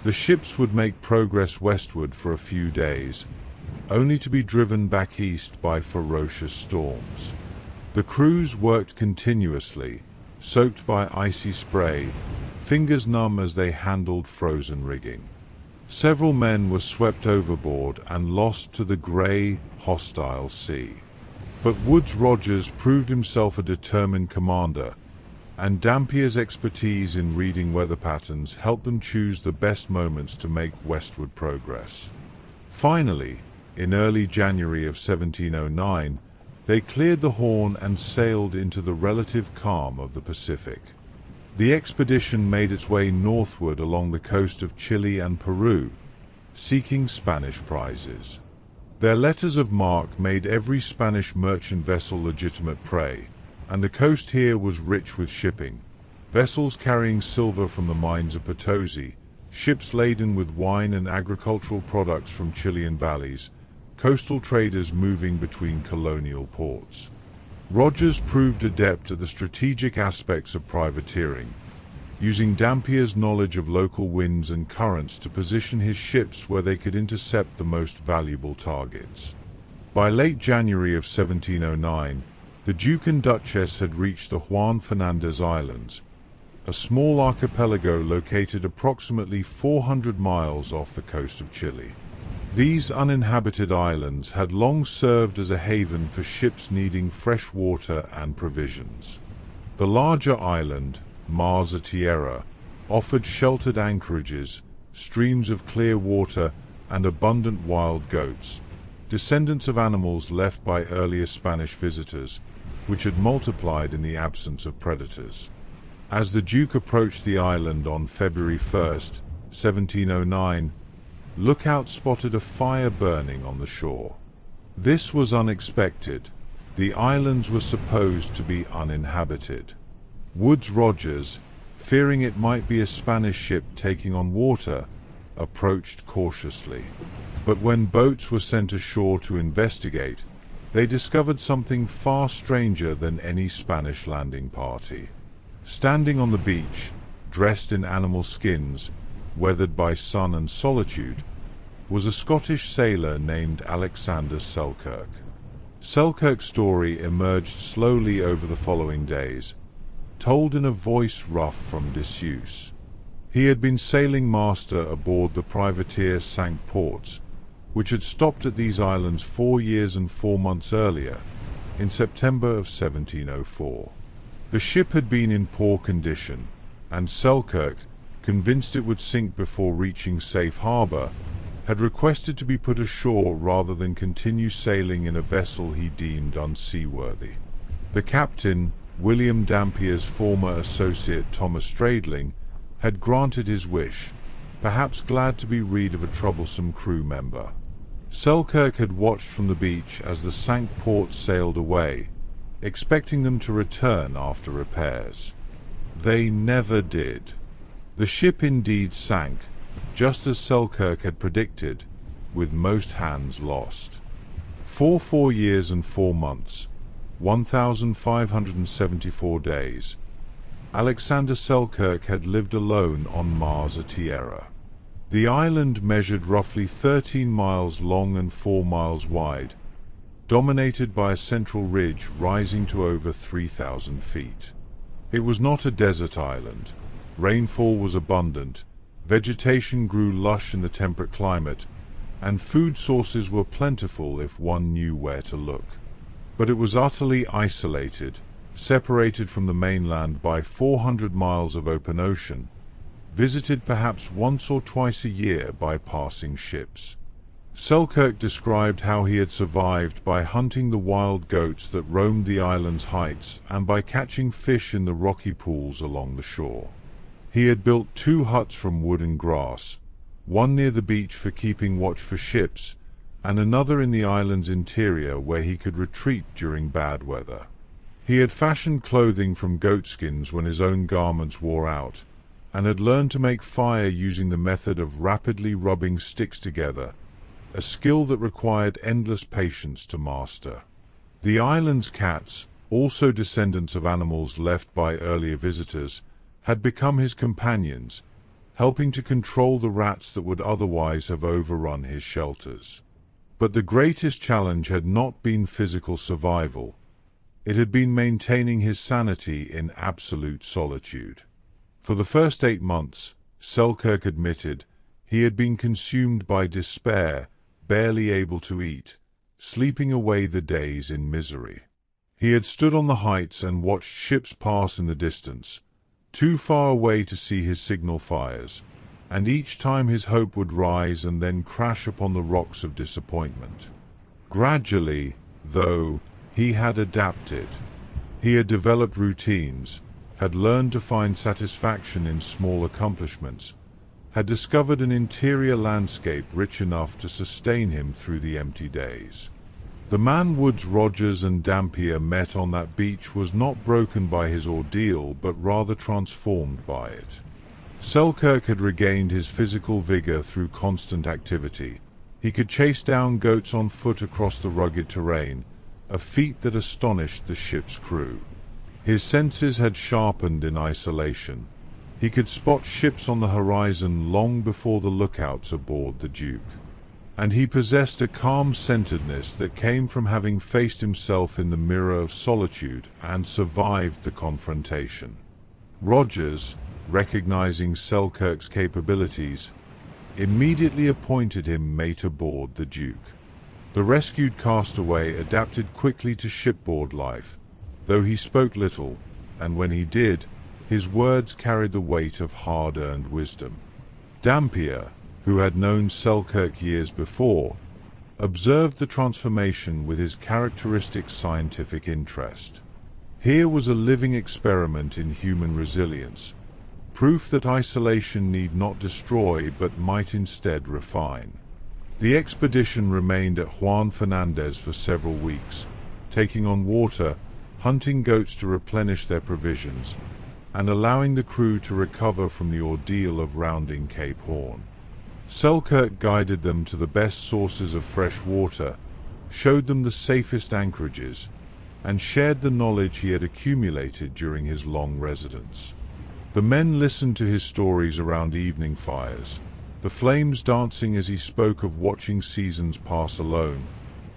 The ships would make progress westward for a few days, only to be driven back east by ferocious storms. The crews worked continuously, soaked by icy spray, fingers numb as they handled frozen rigging. Several men were swept overboard and lost to the grey, hostile sea. But Woodes Rogers proved himself a determined commander, and Dampier's expertise in reading weather patterns helped them choose the best moments to make westward progress. Finally, in early January of 1709, they cleared the Horn and sailed into the relative calm of the Pacific. The expedition made its way northward along the coast of Chile and Peru, seeking Spanish prizes. Their letters of marque made every Spanish merchant vessel legitimate prey, and the coast here was rich with shipping. Vessels carrying silver from the mines of Potosi, ships laden with wine and agricultural products from Chilean valleys, coastal traders moving between colonial ports. Rogers proved adept at the strategic aspects of privateering, using Dampier's knowledge of local winds and currents to position his ships where they could intercept the most valuable targets. By late January of 1709, the Duke and Duchess had reached the Juan Fernandez Islands, a small archipelago located approximately 400 miles off the coast of Chile. These uninhabited islands had long served as a haven for ships needing fresh water and provisions. The larger island, Mars Tierra, offered sheltered anchorages, streams of clear water, and abundant wild goats, descendants of animals left by earlier Spanish visitors, which had multiplied in the absence of predators. As the Duke approached the island on February 1st, 1709, lookouts spotted a fire burning on the shore. This was unexpected. The islands were supposed to be uninhabited. Woodes Rogers, fearing it might be a Spanish ship taking on water, approached cautiously. But when boats were sent ashore to investigate, they discovered something far stranger than any Spanish landing party. Standing on the beach, dressed in animal skins, weathered by sun and solitude, was a Scottish sailor named Alexander Selkirk. Selkirk's story emerged slowly over the following days, told in a voice rough from disuse. He had been sailing master aboard the privateer Cinque Ports, which had stopped at these islands 4 years and 4 months earlier, in September of 1704. The ship had been in poor condition, and Selkirk, convinced it would sink before reaching safe harbor, had requested to be put ashore rather than continue sailing in a vessel he deemed unseaworthy. The captain, William Dampier's former associate Thomas Stradling, had granted his wish, perhaps glad to be rid of a troublesome crew member. Selkirk had watched from the beach as the Cinque Ports sailed away, expecting them to return after repairs. They never did. The ship indeed sank, just as Selkirk had predicted, with most hands lost. For 4 years and 4 months, 1,574 days, Alexander Selkirk had lived alone on Mars Tierra. The island measured roughly 13 miles long and 4 miles wide, dominated by a central ridge rising to over 3,000 feet. It was not a desert island. Rainfall was abundant, vegetation grew lush in the temperate climate, and food sources were plentiful if one knew where to look. But it was utterly isolated, separated from the mainland by 400 miles of open ocean, visited perhaps once or twice a year by passing ships. Selkirk described how he had survived by hunting the wild goats that roamed the island's heights and by catching fish in the rocky pools along the shore. He had built 2 huts from wood and grass, one near the beach for keeping watch for ships, and another in the island's interior where he could retreat during bad weather. He had fashioned clothing from goatskins when his own garments wore out, and had learned to make fire using the method of rapidly rubbing sticks together, a skill that required endless patience to master. The island's cats, also descendants of animals left by earlier visitors, had become his companions, helping to control the rats that would otherwise have overrun his shelters. But the greatest challenge had not been physical survival. It had been maintaining his sanity in absolute solitude. For the first 8 months, Selkirk admitted, he had been consumed by despair, barely able to eat, sleeping away the days in misery. He had stood on the heights and watched ships pass in the distance, too far away to see his signal fires, and each time his hope would rise and then crash upon the rocks of disappointment. Gradually, though, he had adapted. He had developed routines, had learned to find satisfaction in small accomplishments, had discovered an interior landscape rich enough to sustain him through the empty days. The man Woodes Rogers and Dampier met on that beach was not broken by his ordeal, but rather transformed by it. Selkirk had regained his physical vigor through constant activity. He could chase down goats on foot across the rugged terrain, a feat that astonished the ship's crew. His senses had sharpened in isolation. He could spot ships on the horizon long before the lookouts aboard the Duke. And he possessed a calm-centeredness that came from having faced himself in the mirror of solitude and survived the confrontation. Rogers, recognizing Selkirk's capabilities, immediately appointed him mate aboard the Duke. The rescued castaway adapted quickly to shipboard life, though he spoke little, and when he did, his words carried the weight of hard-earned wisdom. Dampier, who had known Selkirk years before, observed the transformation with his characteristic scientific interest. Here was a living experiment in human resilience, proof that isolation need not destroy but might instead refine. The expedition remained at Juan Fernandez for several weeks, taking on water, hunting goats to replenish their provisions, and allowing the crew to recover from the ordeal of rounding Cape Horn. Selkirk guided them to the best sources of fresh water, showed them the safest anchorages, and shared the knowledge he had accumulated during his long residence. The men listened to his stories around evening fires, the flames dancing as he spoke of watching seasons pass alone,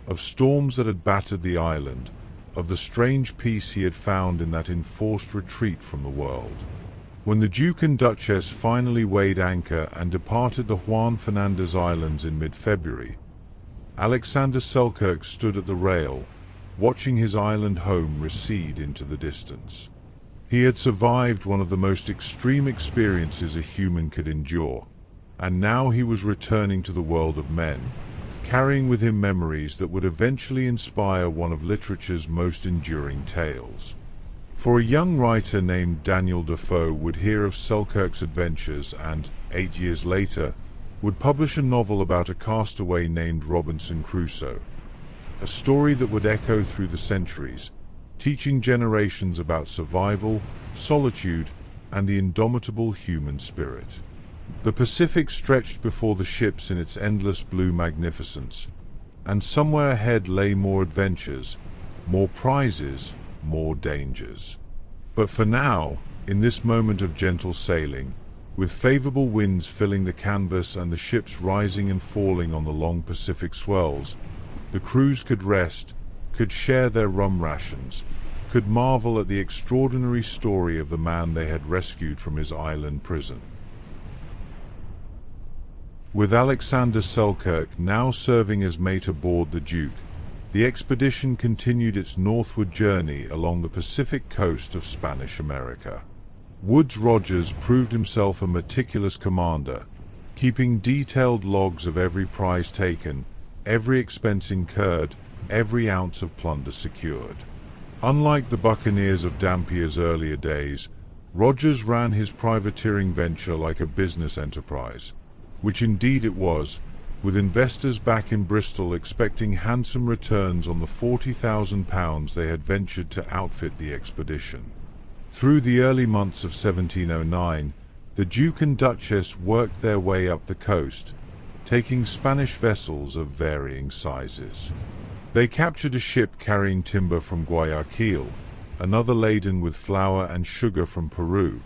of storms that had battered the island, of the strange peace he had found in that enforced retreat from the world. When the Duke and Duchess finally weighed anchor and departed the Juan Fernandez Islands in mid-February, Alexander Selkirk stood at the rail, watching his island home recede into the distance. He had survived one of the most extreme experiences a human could endure, and now he was returning to the world of men, carrying with him memories that would eventually inspire one of literature's most enduring tales. For a young writer named Daniel Defoe would hear of Selkirk's adventures and, 8 years later, would publish a novel about a castaway named Robinson Crusoe, a story that would echo through the centuries, teaching generations about survival, solitude, and the indomitable human spirit. The Pacific stretched before the ships in its endless blue magnificence, and somewhere ahead lay more adventures, more prizes, more dangers. But for now, in this moment of gentle sailing, with favorable winds filling the canvas and the ships rising and falling on the long Pacific swells, the crews could rest, could share their rum rations, could marvel at the extraordinary story of the man they had rescued from his island prison. With Alexander Selkirk now serving as mate aboard the Duke, the expedition continued its northward journey along the Pacific coast of Spanish America. Woodes Rogers proved himself a meticulous commander, keeping detailed logs of every prize taken, every expense incurred, every ounce of plunder secured. Unlike the Buccaneers of Dampier's earlier days, Rogers ran his privateering venture like a business enterprise, which indeed it was, with investors back in Bristol expecting handsome returns on the £40,000 they had ventured to outfit the expedition. Through the early months of 1709, the Duke and Duchess worked their way up the coast, taking Spanish vessels of varying sizes. They captured a ship carrying timber from Guayaquil, another laden with flour and sugar from Peru,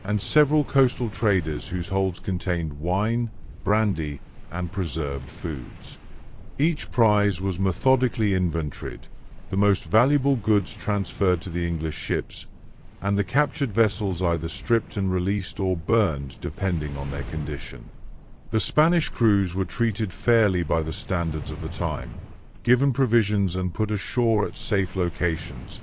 and several coastal traders whose holds contained wine, brandy, and preserved foods. Each prize was methodically inventoried, the most valuable goods transferred to the English ships, and the captured vessels either stripped and released or burned depending on their condition. The Spanish crews were treated fairly by the standards of the time, given provisions and put ashore at safe locations,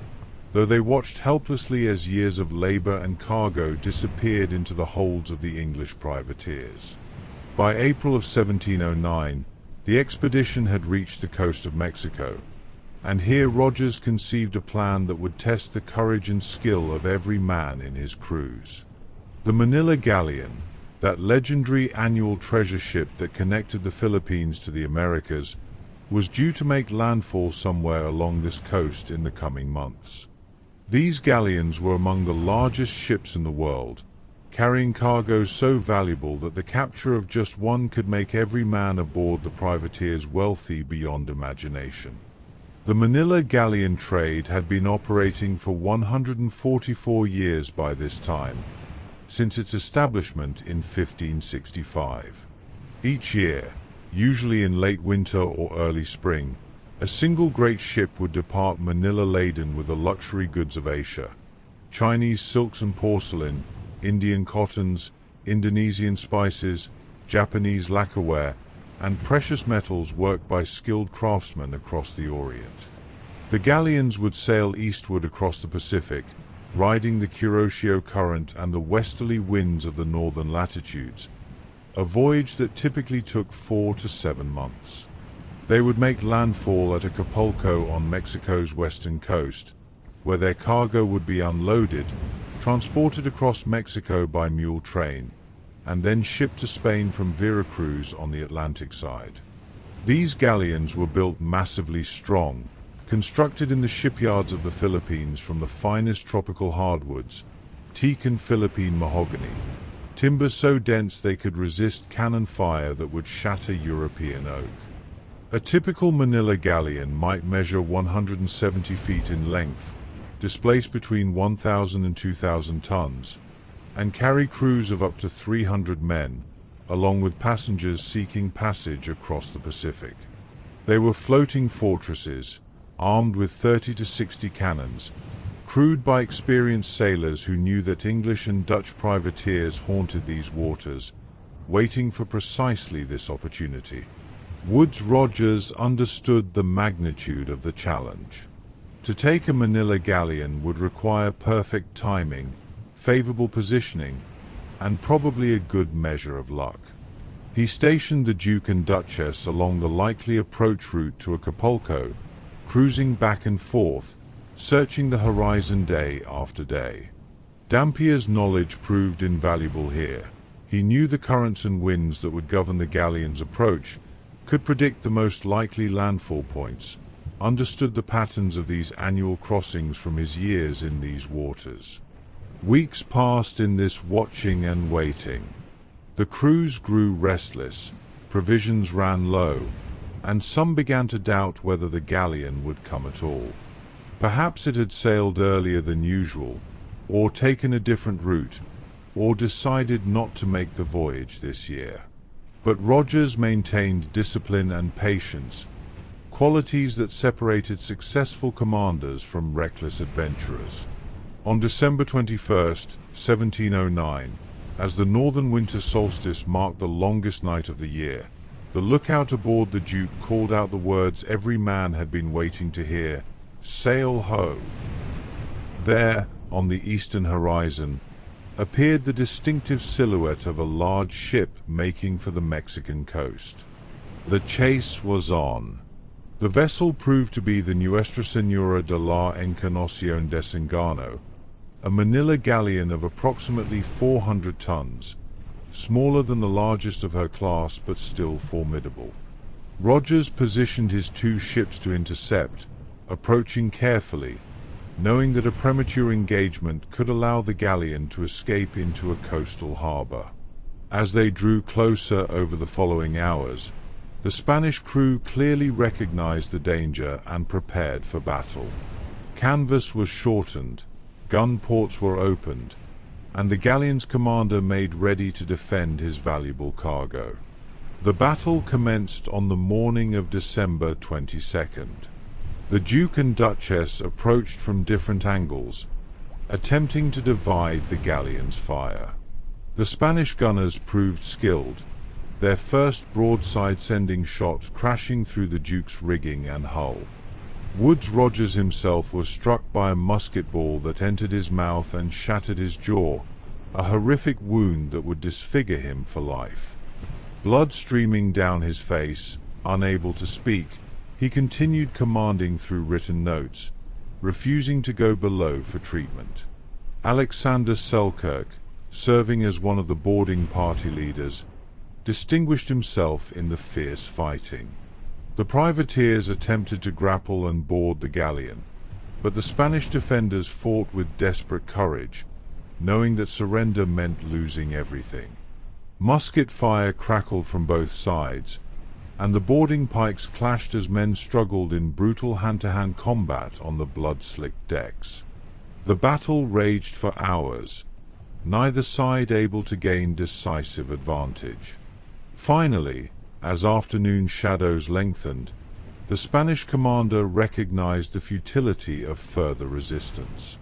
though they watched helplessly as years of labor and cargo disappeared into the holds of the English privateers. By April of 1709, the expedition had reached the coast of Mexico, and here Rogers conceived a plan that would test the courage and skill of every man in his crews. The Manila Galleon, that legendary annual treasure ship that connected the Philippines to the Americas, was due to make landfall somewhere along this coast in the coming months. These galleons were among the largest ships in the world, carrying cargoes so valuable that the capture of just one could make every man aboard the privateers wealthy beyond imagination. The Manila Galleon trade had been operating for 144 years by this time, since its establishment in 1565. Each year, usually in late winter or early spring, a single great ship would depart Manila laden with the luxury goods of Asia: Chinese silks and porcelain, Indian cottons, Indonesian spices, Japanese lacquerware, and precious metals worked by skilled craftsmen across the Orient. The galleons would sail eastward across the Pacific, riding the Kuroshio Current and the westerly winds of the northern latitudes, a voyage that typically took 4 to 7 months. They would make landfall at Acapulco on Mexico's western coast, where their cargo would be unloaded, transported across Mexico by mule train, and then shipped to Spain from Veracruz on the Atlantic side. These galleons were built massively strong, constructed in the shipyards of the Philippines from the finest tropical hardwoods, teak and Philippine mahogany, timber so dense they could resist cannon fire that would shatter European oak. A typical Manila galleon might measure 170 feet in length, displace between 1,000 and 2,000 tons, and carry crews of up to 300 men, along with passengers seeking passage across the Pacific. They were floating fortresses, armed with 30 to 60 cannons, crewed by experienced sailors who knew that English and Dutch privateers haunted these waters, waiting for precisely this opportunity. Woodes Rogers understood the magnitude of the challenge. To take a Manila galleon would require perfect timing, favorable positioning, and probably a good measure of luck. He stationed the Duke and Duchess along the likely approach route to Acapulco, cruising back and forth, searching the horizon day after day. Dampier's knowledge proved invaluable here. He knew the currents and winds that would govern the galleon's approach, could predict the most likely landfall points, understood the patterns of these annual crossings from his years in these waters. Weeks passed in this watching and waiting. The crews grew restless, provisions ran low, and some began to doubt whether the galleon would come at all. Perhaps it had sailed earlier than usual, or taken a different route, or decided not to make the voyage this year. But Rogers maintained discipline and patience, qualities that separated successful commanders from reckless adventurers. On December 21st, 1709, as the northern winter solstice marked the longest night of the year, the lookout aboard the Duke called out the words every man had been waiting to hear: "Sail ho!" There, on the eastern horizon, appeared the distinctive silhouette of a large ship making for the Mexican coast. The chase was on. The vessel proved to be the Nuestra Senora de la Encarnacion Desengano, a Manila galleon of approximately 400 tons, smaller than the largest of her class but still formidable. Rogers positioned his two ships to intercept, approaching carefully, knowing that a premature engagement could allow the galleon to escape into a coastal harbor. As they drew closer over the following hours, the Spanish crew clearly recognized the danger and prepared for battle. Canvas was shortened, gun ports were opened, and the galleon's commander made ready to defend his valuable cargo. The battle commenced on the morning of December 22nd. The Duke and Duchess approached from different angles, attempting to divide the galleon's fire. The Spanish gunners proved skilled, their first broadside-sending shot crashing through the Duke's rigging and hull. Woodes Rogers himself was struck by a musket ball that entered his mouth and shattered his jaw, a horrific wound that would disfigure him for life. Blood streaming down his face, unable to speak, he continued commanding through written notes, refusing to go below for treatment. Alexander Selkirk, serving as one of the boarding party leaders, distinguished himself in the fierce fighting. The privateers attempted to grapple and board the galleon, but the Spanish defenders fought with desperate courage, knowing that surrender meant losing everything. Musket fire crackled from both sides, and the boarding pikes clashed as men struggled in brutal hand-to-hand combat on the blood-slicked decks. The battle raged for hours, neither side able to gain decisive advantage. Finally, as afternoon shadows lengthened, the Spanish commander recognized the futility of further resistance.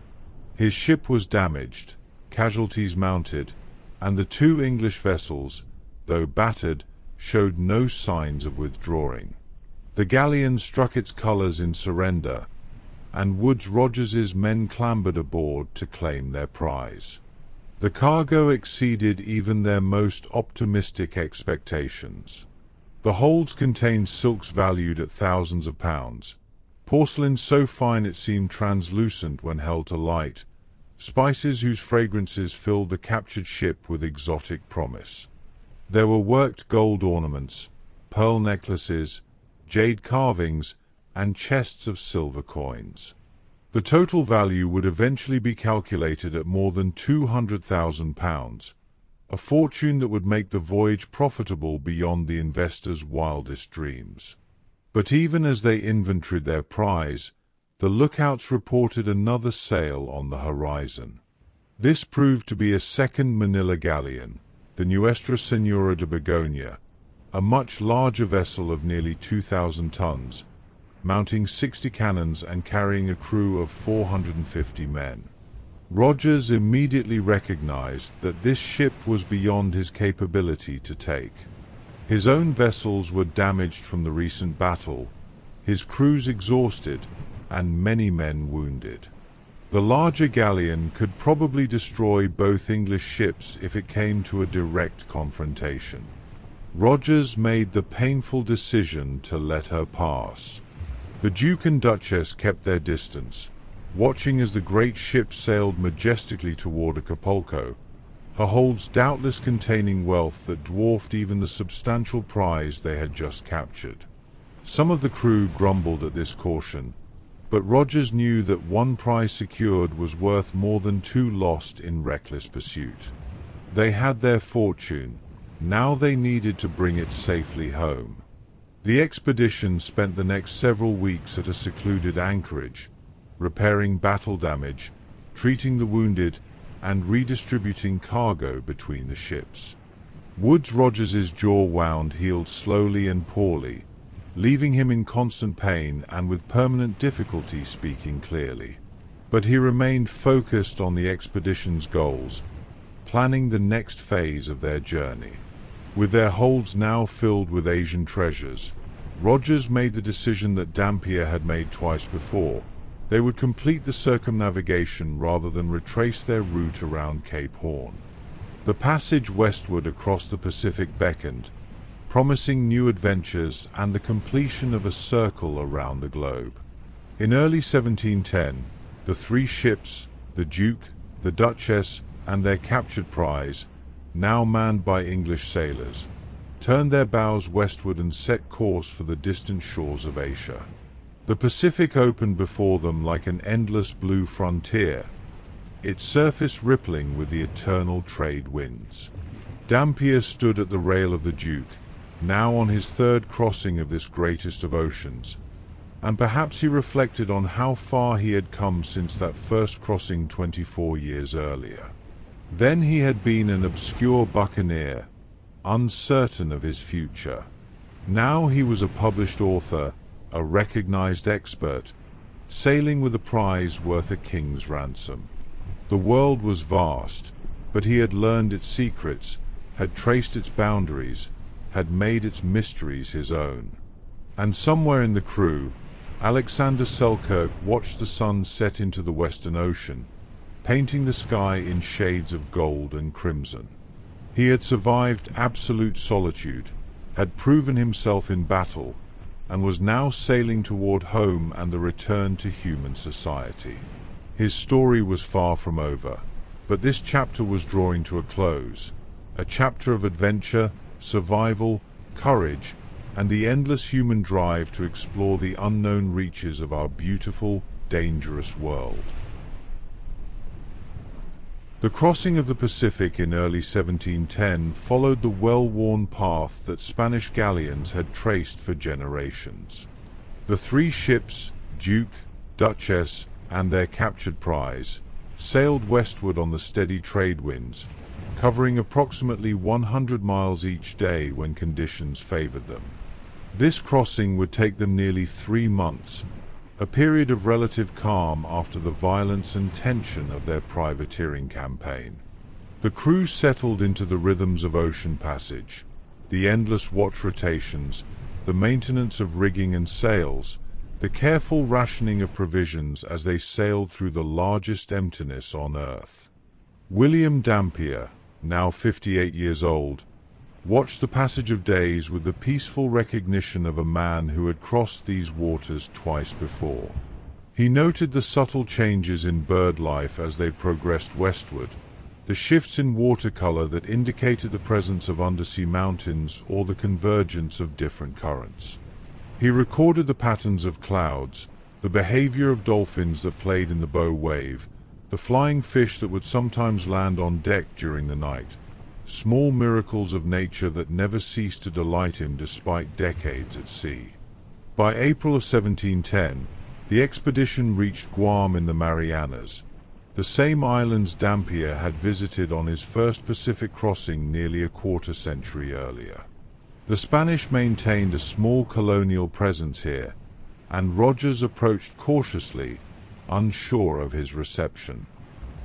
His ship was damaged, casualties mounted, and the two English vessels, though battered, showed no signs of withdrawing. The galleon struck its colors in surrender, and Woodes Rogers's men clambered aboard to claim their prize. The cargo exceeded even their most optimistic expectations. The holds contained silks valued at thousands of pounds, porcelain so fine it seemed translucent when held to light, spices whose fragrances filled the captured ship with exotic promise. There were worked gold ornaments, pearl necklaces, jade carvings, and chests of silver coins. The total value would eventually be calculated at more than £200,000, a fortune that would make the voyage profitable beyond the investors' wildest dreams. But even as they inventoried their prize, the lookouts reported another sail on the horizon. This proved to be a second Manila Galleon, the Nuestra Señora de Begoña, a much larger vessel of nearly 2,000 tons, mounting 60 cannons and carrying a crew of 450 men. Rogers immediately recognized that this ship was beyond his capability to take. His own vessels were damaged from the recent battle, his crews exhausted, and many men wounded. The larger galleon could probably destroy both English ships if it came to a direct confrontation. Rogers made the painful decision to let her pass. The Duke and Duchess kept their distance, watching as the great ship sailed majestically toward Acapulco, her holds doubtless containing wealth that dwarfed even the substantial prize they had just captured. Some of the crew grumbled at this caution, but Rogers knew that one prize secured was worth more than two lost in reckless pursuit. They had their fortune, now they needed to bring it safely home. The expedition spent the next several weeks at a secluded anchorage, repairing battle damage, treating the wounded, and redistributing cargo between the ships. Woodes Rogers's jaw wound healed slowly and poorly, leaving him in constant pain and with permanent difficulty speaking clearly. But he remained focused on the expedition's goals, planning the next phase of their journey. With their holds now filled with Asian treasures, Rogers made the decision that Dampier had made twice before. They would complete the circumnavigation rather than retrace their route around Cape Horn. The passage westward across the Pacific beckoned, promising new adventures and the completion of a circle around the globe. In early 1710, the three ships, the Duke, the Duchess, and their captured prize, now manned by English sailors, turned their bows westward and set course for the distant shores of Asia. The Pacific opened before them like an endless blue frontier, its surface rippling with the eternal trade winds. Dampier stood at the rail of the Duke, now on his third crossing of this greatest of oceans, and perhaps he reflected on how far he had come since that first crossing 24 years earlier. Then he had been an obscure buccaneer, uncertain of his future. Now he was a published author, a recognized expert, sailing with a prize worth a king's ransom. The world was vast, but he had learned its secrets, had traced its boundaries, had made its mysteries his own. And somewhere in the crew, Alexander Selkirk watched the sun set into the Western Ocean, painting the sky in shades of gold and crimson. He had survived absolute solitude, had proven himself in battle, and was now sailing toward home and the return to human society. His story was far from over, but this chapter was drawing to a close, a chapter of adventure, survival, courage, and the endless human drive to explore the unknown reaches of our beautiful, dangerous world. The crossing of the Pacific in early 1710 followed the well-worn path that Spanish galleons had traced for generations. The three ships, Duke, Duchess, and their captured prize, sailed westward on the steady trade winds, covering approximately 100 miles each day when conditions favored them. This crossing would take them nearly 3 months, a period of relative calm after the violence and tension of their privateering campaign. The crew settled into the rhythms of ocean passage, the endless watch rotations, the maintenance of rigging and sails, the careful rationing of provisions as they sailed through the largest emptiness on earth. William Dampier, now 58 years old, watched the passage of days with the peaceful recognition of a man who had crossed these waters twice before. He noted the subtle changes in bird life as they progressed westward, the shifts in watercolor that indicated the presence of undersea mountains or the convergence of different currents. He recorded the patterns of clouds, the behavior of dolphins that played in the bow wave, the flying fish that would sometimes land on deck during the night, small miracles of nature that never ceased to delight him despite decades at sea. By April of 1710, the expedition reached Guam in the Marianas, the same islands Dampier had visited on his first Pacific crossing nearly a quarter century earlier. The Spanish maintained a small colonial presence here, and Rogers approached cautiously, unsure of his reception.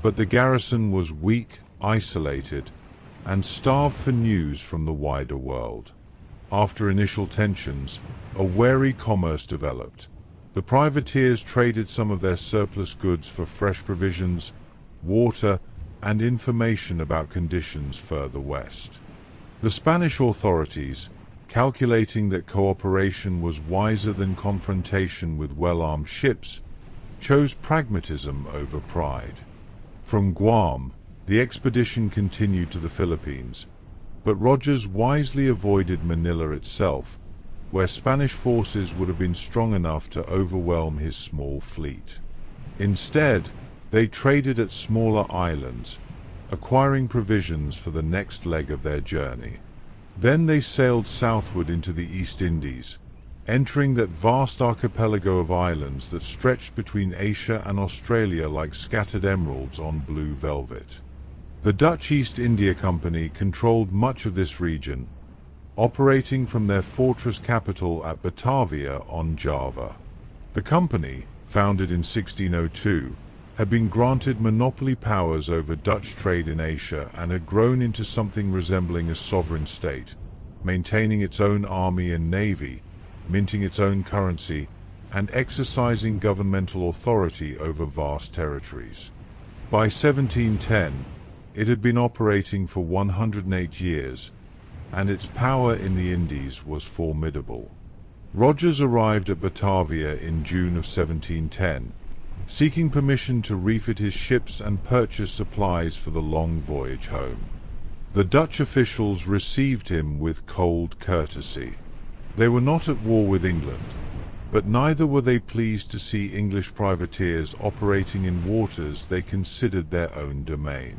But the garrison was weak, isolated, and starved for news from the wider world. After initial tensions, a wary commerce developed. The privateers traded some of their surplus goods for fresh provisions, water, and information about conditions further west. The Spanish authorities, calculating that cooperation was wiser than confrontation with well-armed ships, chose pragmatism over pride. From Guam, the expedition continued to the Philippines, but Rogers wisely avoided Manila itself, where Spanish forces would have been strong enough to overwhelm his small fleet. Instead, they traded at smaller islands, acquiring provisions for the next leg of their journey. Then they sailed southward into the East Indies, entering that vast archipelago of islands that stretched between Asia and Australia like scattered emeralds on blue velvet. The Dutch East India Company controlled much of this region, operating from their fortress capital at Batavia on Java. The company, founded in 1602, had been granted monopoly powers over Dutch trade in Asia and had grown into something resembling a sovereign state, maintaining its own army and navy, minting its own currency, and exercising governmental authority over vast territories. By 1710, it had been operating for 108 years, and its power in the Indies was formidable. Rogers arrived at Batavia in June of 1710, seeking permission to refit his ships and purchase supplies for the long voyage home. The Dutch officials received him with cold courtesy. They were not at war with England, but neither were they pleased to see English privateers operating in waters they considered their own domain.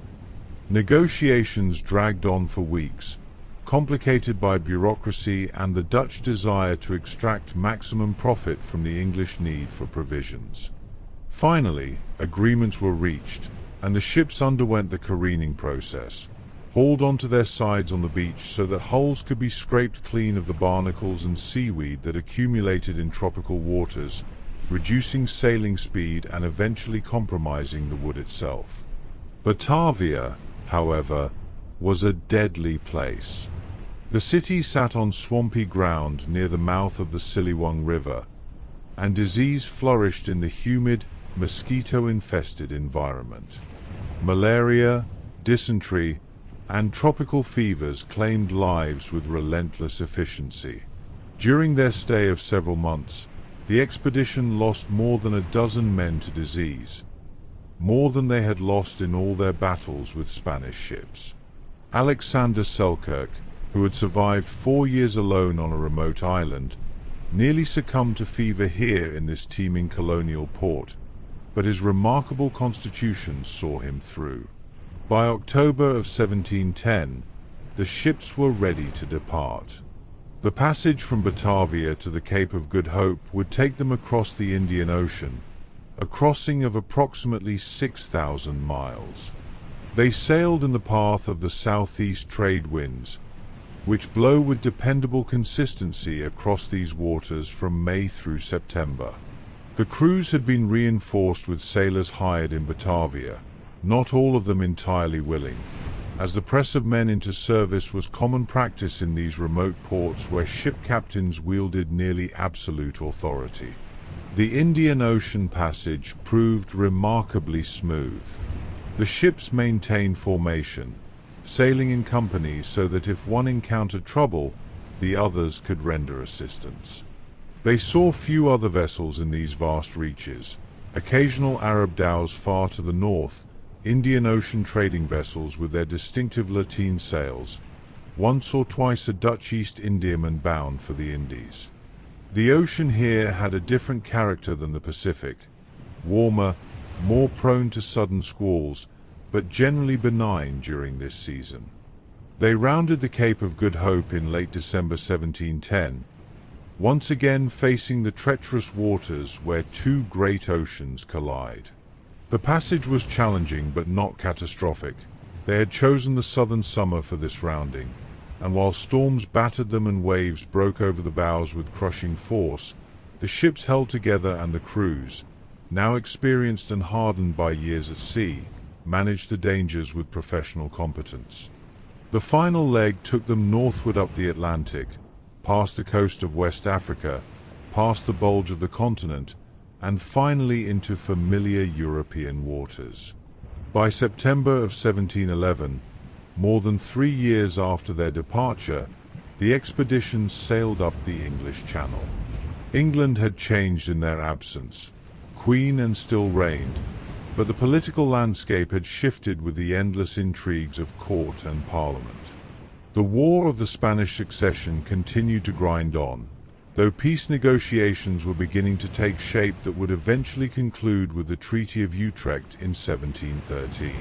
Negotiations dragged on for weeks, complicated by bureaucracy and the Dutch desire to extract maximum profit from the English need for provisions. Finally, agreements were reached, and the ships underwent the careening process, hauled onto their sides on the beach so that hulls could be scraped clean of the barnacles and seaweed that accumulated in tropical waters, reducing sailing speed and eventually compromising the wood itself. Batavia, however, was a deadly place. The city sat on swampy ground near the mouth of the Siliwang River, and disease flourished in the humid, mosquito-infested environment. Malaria, dysentery, and tropical fevers claimed lives with relentless efficiency. During their stay of several months, the expedition lost more than a dozen men to disease, more than they had lost in all their battles with Spanish ships. Alexander Selkirk, who had survived 4 years alone on a remote island, nearly succumbed to fever here in this teeming colonial port, but his remarkable constitution saw him through. By October of 1710, the ships were ready to depart. The passage from Batavia to the Cape of Good Hope would take them across the Indian Ocean, a crossing of approximately 6,000 miles. They sailed in the path of the southeast trade winds, which blow with dependable consistency across these waters from May through September. The crews had been reinforced with sailors hired in Batavia, not all of them entirely willing, as the press of men into service was common practice in these remote ports where ship captains wielded nearly absolute authority. The Indian Ocean passage proved remarkably smooth. The ships maintained formation, sailing in companies so that if one encountered trouble, the others could render assistance. They saw few other vessels in these vast reaches, occasional Arab dhows far to the north, Indian Ocean trading vessels with their distinctive lateen sails, once or twice a Dutch East Indiaman bound for the Indies. The ocean here had a different character than the Pacific, warmer, more prone to sudden squalls, but generally benign during this season. They rounded the Cape of Good Hope in late December 1710, once again facing the treacherous waters where two great oceans collide. The passage was challenging but not catastrophic. They had chosen the southern summer for this rounding, and while storms battered them and waves broke over the bows with crushing force, the ships held together and the crews, now experienced and hardened by years at sea, managed the dangers with professional competence. The final leg took them northward up the Atlantic, past the coast of West Africa, past the bulge of the continent, and finally into familiar European waters. By September of 1711, more than 3 years after their departure, the expedition sailed up the English Channel. England had changed in their absence. Queen and still reigned, but the political landscape had shifted with the endless intrigues of court and parliament. The War of the Spanish Succession continued to grind on, though peace negotiations were beginning to take shape that would eventually conclude with the Treaty of Utrecht in 1713.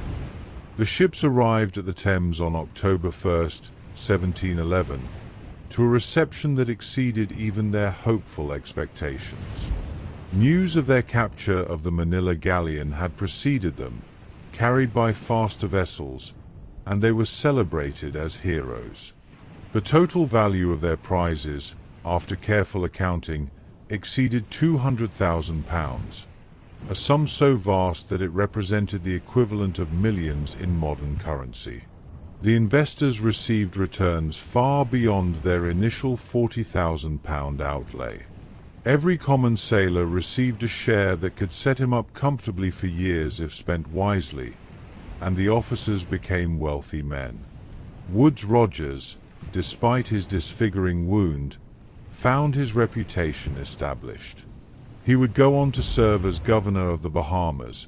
The ships arrived at the Thames on October 1st, 1711, to a reception that exceeded even their hopeful expectations. News of their capture of the Manila Galleon had preceded them, carried by faster vessels, and they were celebrated as heroes. The total value of their prizes, after careful accounting, exceeded £200,000, a sum so vast that it represented the equivalent of millions in modern currency. The investors received returns far beyond their initial £40,000 outlay. Every common sailor received a share that could set him up comfortably for years if spent wisely, and the officers became wealthy men. Woodes Rogers, despite his disfiguring wound, found his reputation established. He would go on to serve as governor of the Bahamas,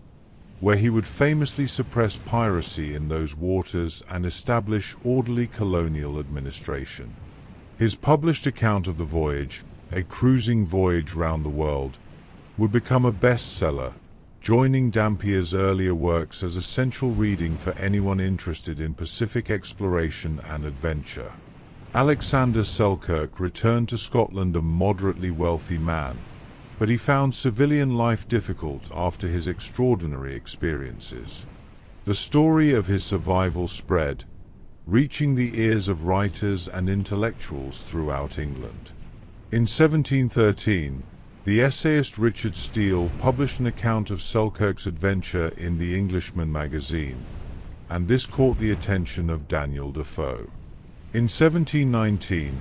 where he would famously suppress piracy in those waters and establish orderly colonial administration. His published account of the voyage, A Cruising Voyage Round the World, would become a bestseller, joining Dampier's earlier works as essential reading for anyone interested in Pacific exploration and adventure. Alexander Selkirk returned to Scotland a moderately wealthy man, but he found civilian life difficult after his extraordinary experiences. The story of his survival spread, reaching the ears of writers and intellectuals throughout England. In 1713, the essayist Richard Steele published an account of Selkirk's adventure in the Englishman magazine, and this caught the attention of Daniel Defoe. In 1719,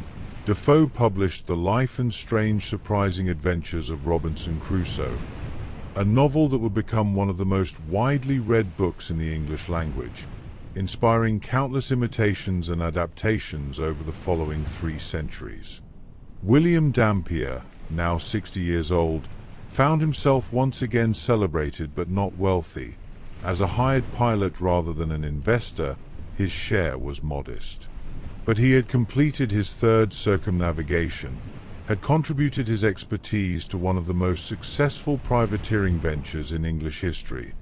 Defoe published The Life and Strange Surprising Adventures of Robinson Crusoe, a novel that would become one of the most widely read books in the English language, inspiring countless imitations and adaptations over the following 3 centuries. William Dampier, now 60 years old, found himself once again celebrated but not wealthy. As a hired pilot rather than an investor, his share was modest. But he had completed his 3rd circumnavigation, had contributed his expertise to one of the most successful privateering ventures in English history,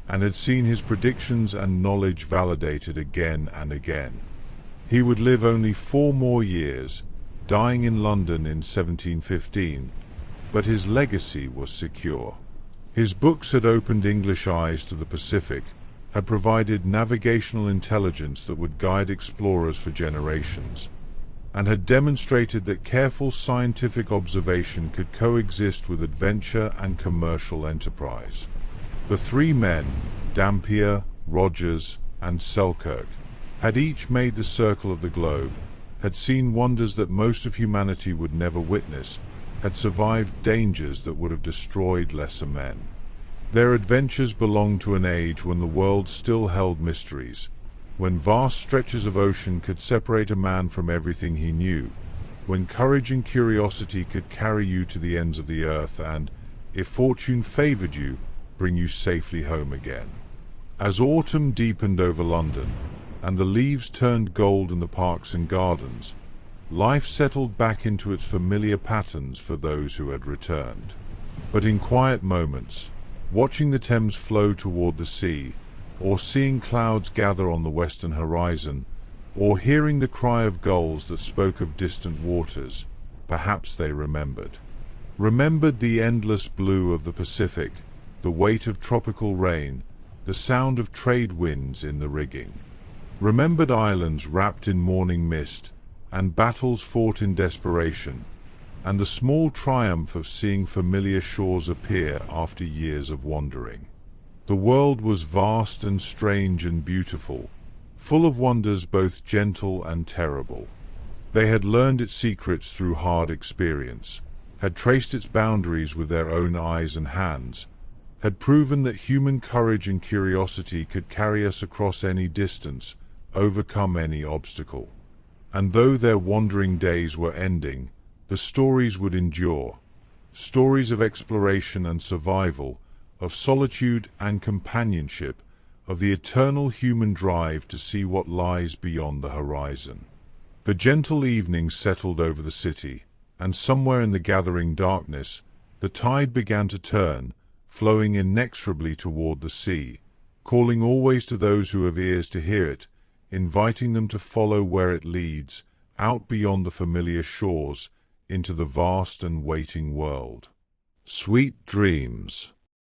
and had seen his predictions and knowledge validated again and again. He would live only 4 more years, dying in London in 1715, but his legacy was secure. His books had opened English eyes to the Pacific, had provided navigational intelligence that would guide explorers for generations, and had demonstrated that careful scientific observation could coexist with adventure and commercial enterprise. The 3 men, Dampier, Rogers, and Selkirk, had each made the circle of the globe, had seen wonders that most of humanity would never witness, had survived dangers that would have destroyed lesser men. Their adventures belonged to an age when the world still held mysteries, when vast stretches of ocean could separate a man from everything he knew, when courage and curiosity could carry you to the ends of the earth and, if fortune favored you, bring you safely home again. As autumn deepened over London, and the leaves turned gold in the parks and gardens, Life settled back into its familiar patterns for those who had returned. But in quiet moments, watching the Thames flow toward the sea, or seeing clouds gather on the western horizon, or hearing the cry of gulls that spoke of distant waters, perhaps they remembered. Remembered the endless blue of the Pacific, the weight of tropical rain, the sound of trade winds in the rigging. Remembered islands wrapped in morning mist, and battles fought in desperation, and the small triumph of seeing familiar shores appear after years of wandering. The world was vast and strange and beautiful, full of wonders both gentle and terrible. They had learned its secrets through hard experience, had traced its boundaries with their own eyes and hands, had proven that human courage and curiosity could carry us across any distance, overcome any obstacle. And though their wandering days were ending, the stories would endure. Stories of exploration and survival, of solitude and companionship, of the eternal human drive to see what lies beyond the horizon. The gentle evening settled over the city, and somewhere in the gathering darkness, the tide began to turn, flowing inexorably toward the sea, calling always to those who have ears to hear it, inviting them to follow where it leads, out beyond the familiar shores, into the vast and waiting world. Sweet dreams.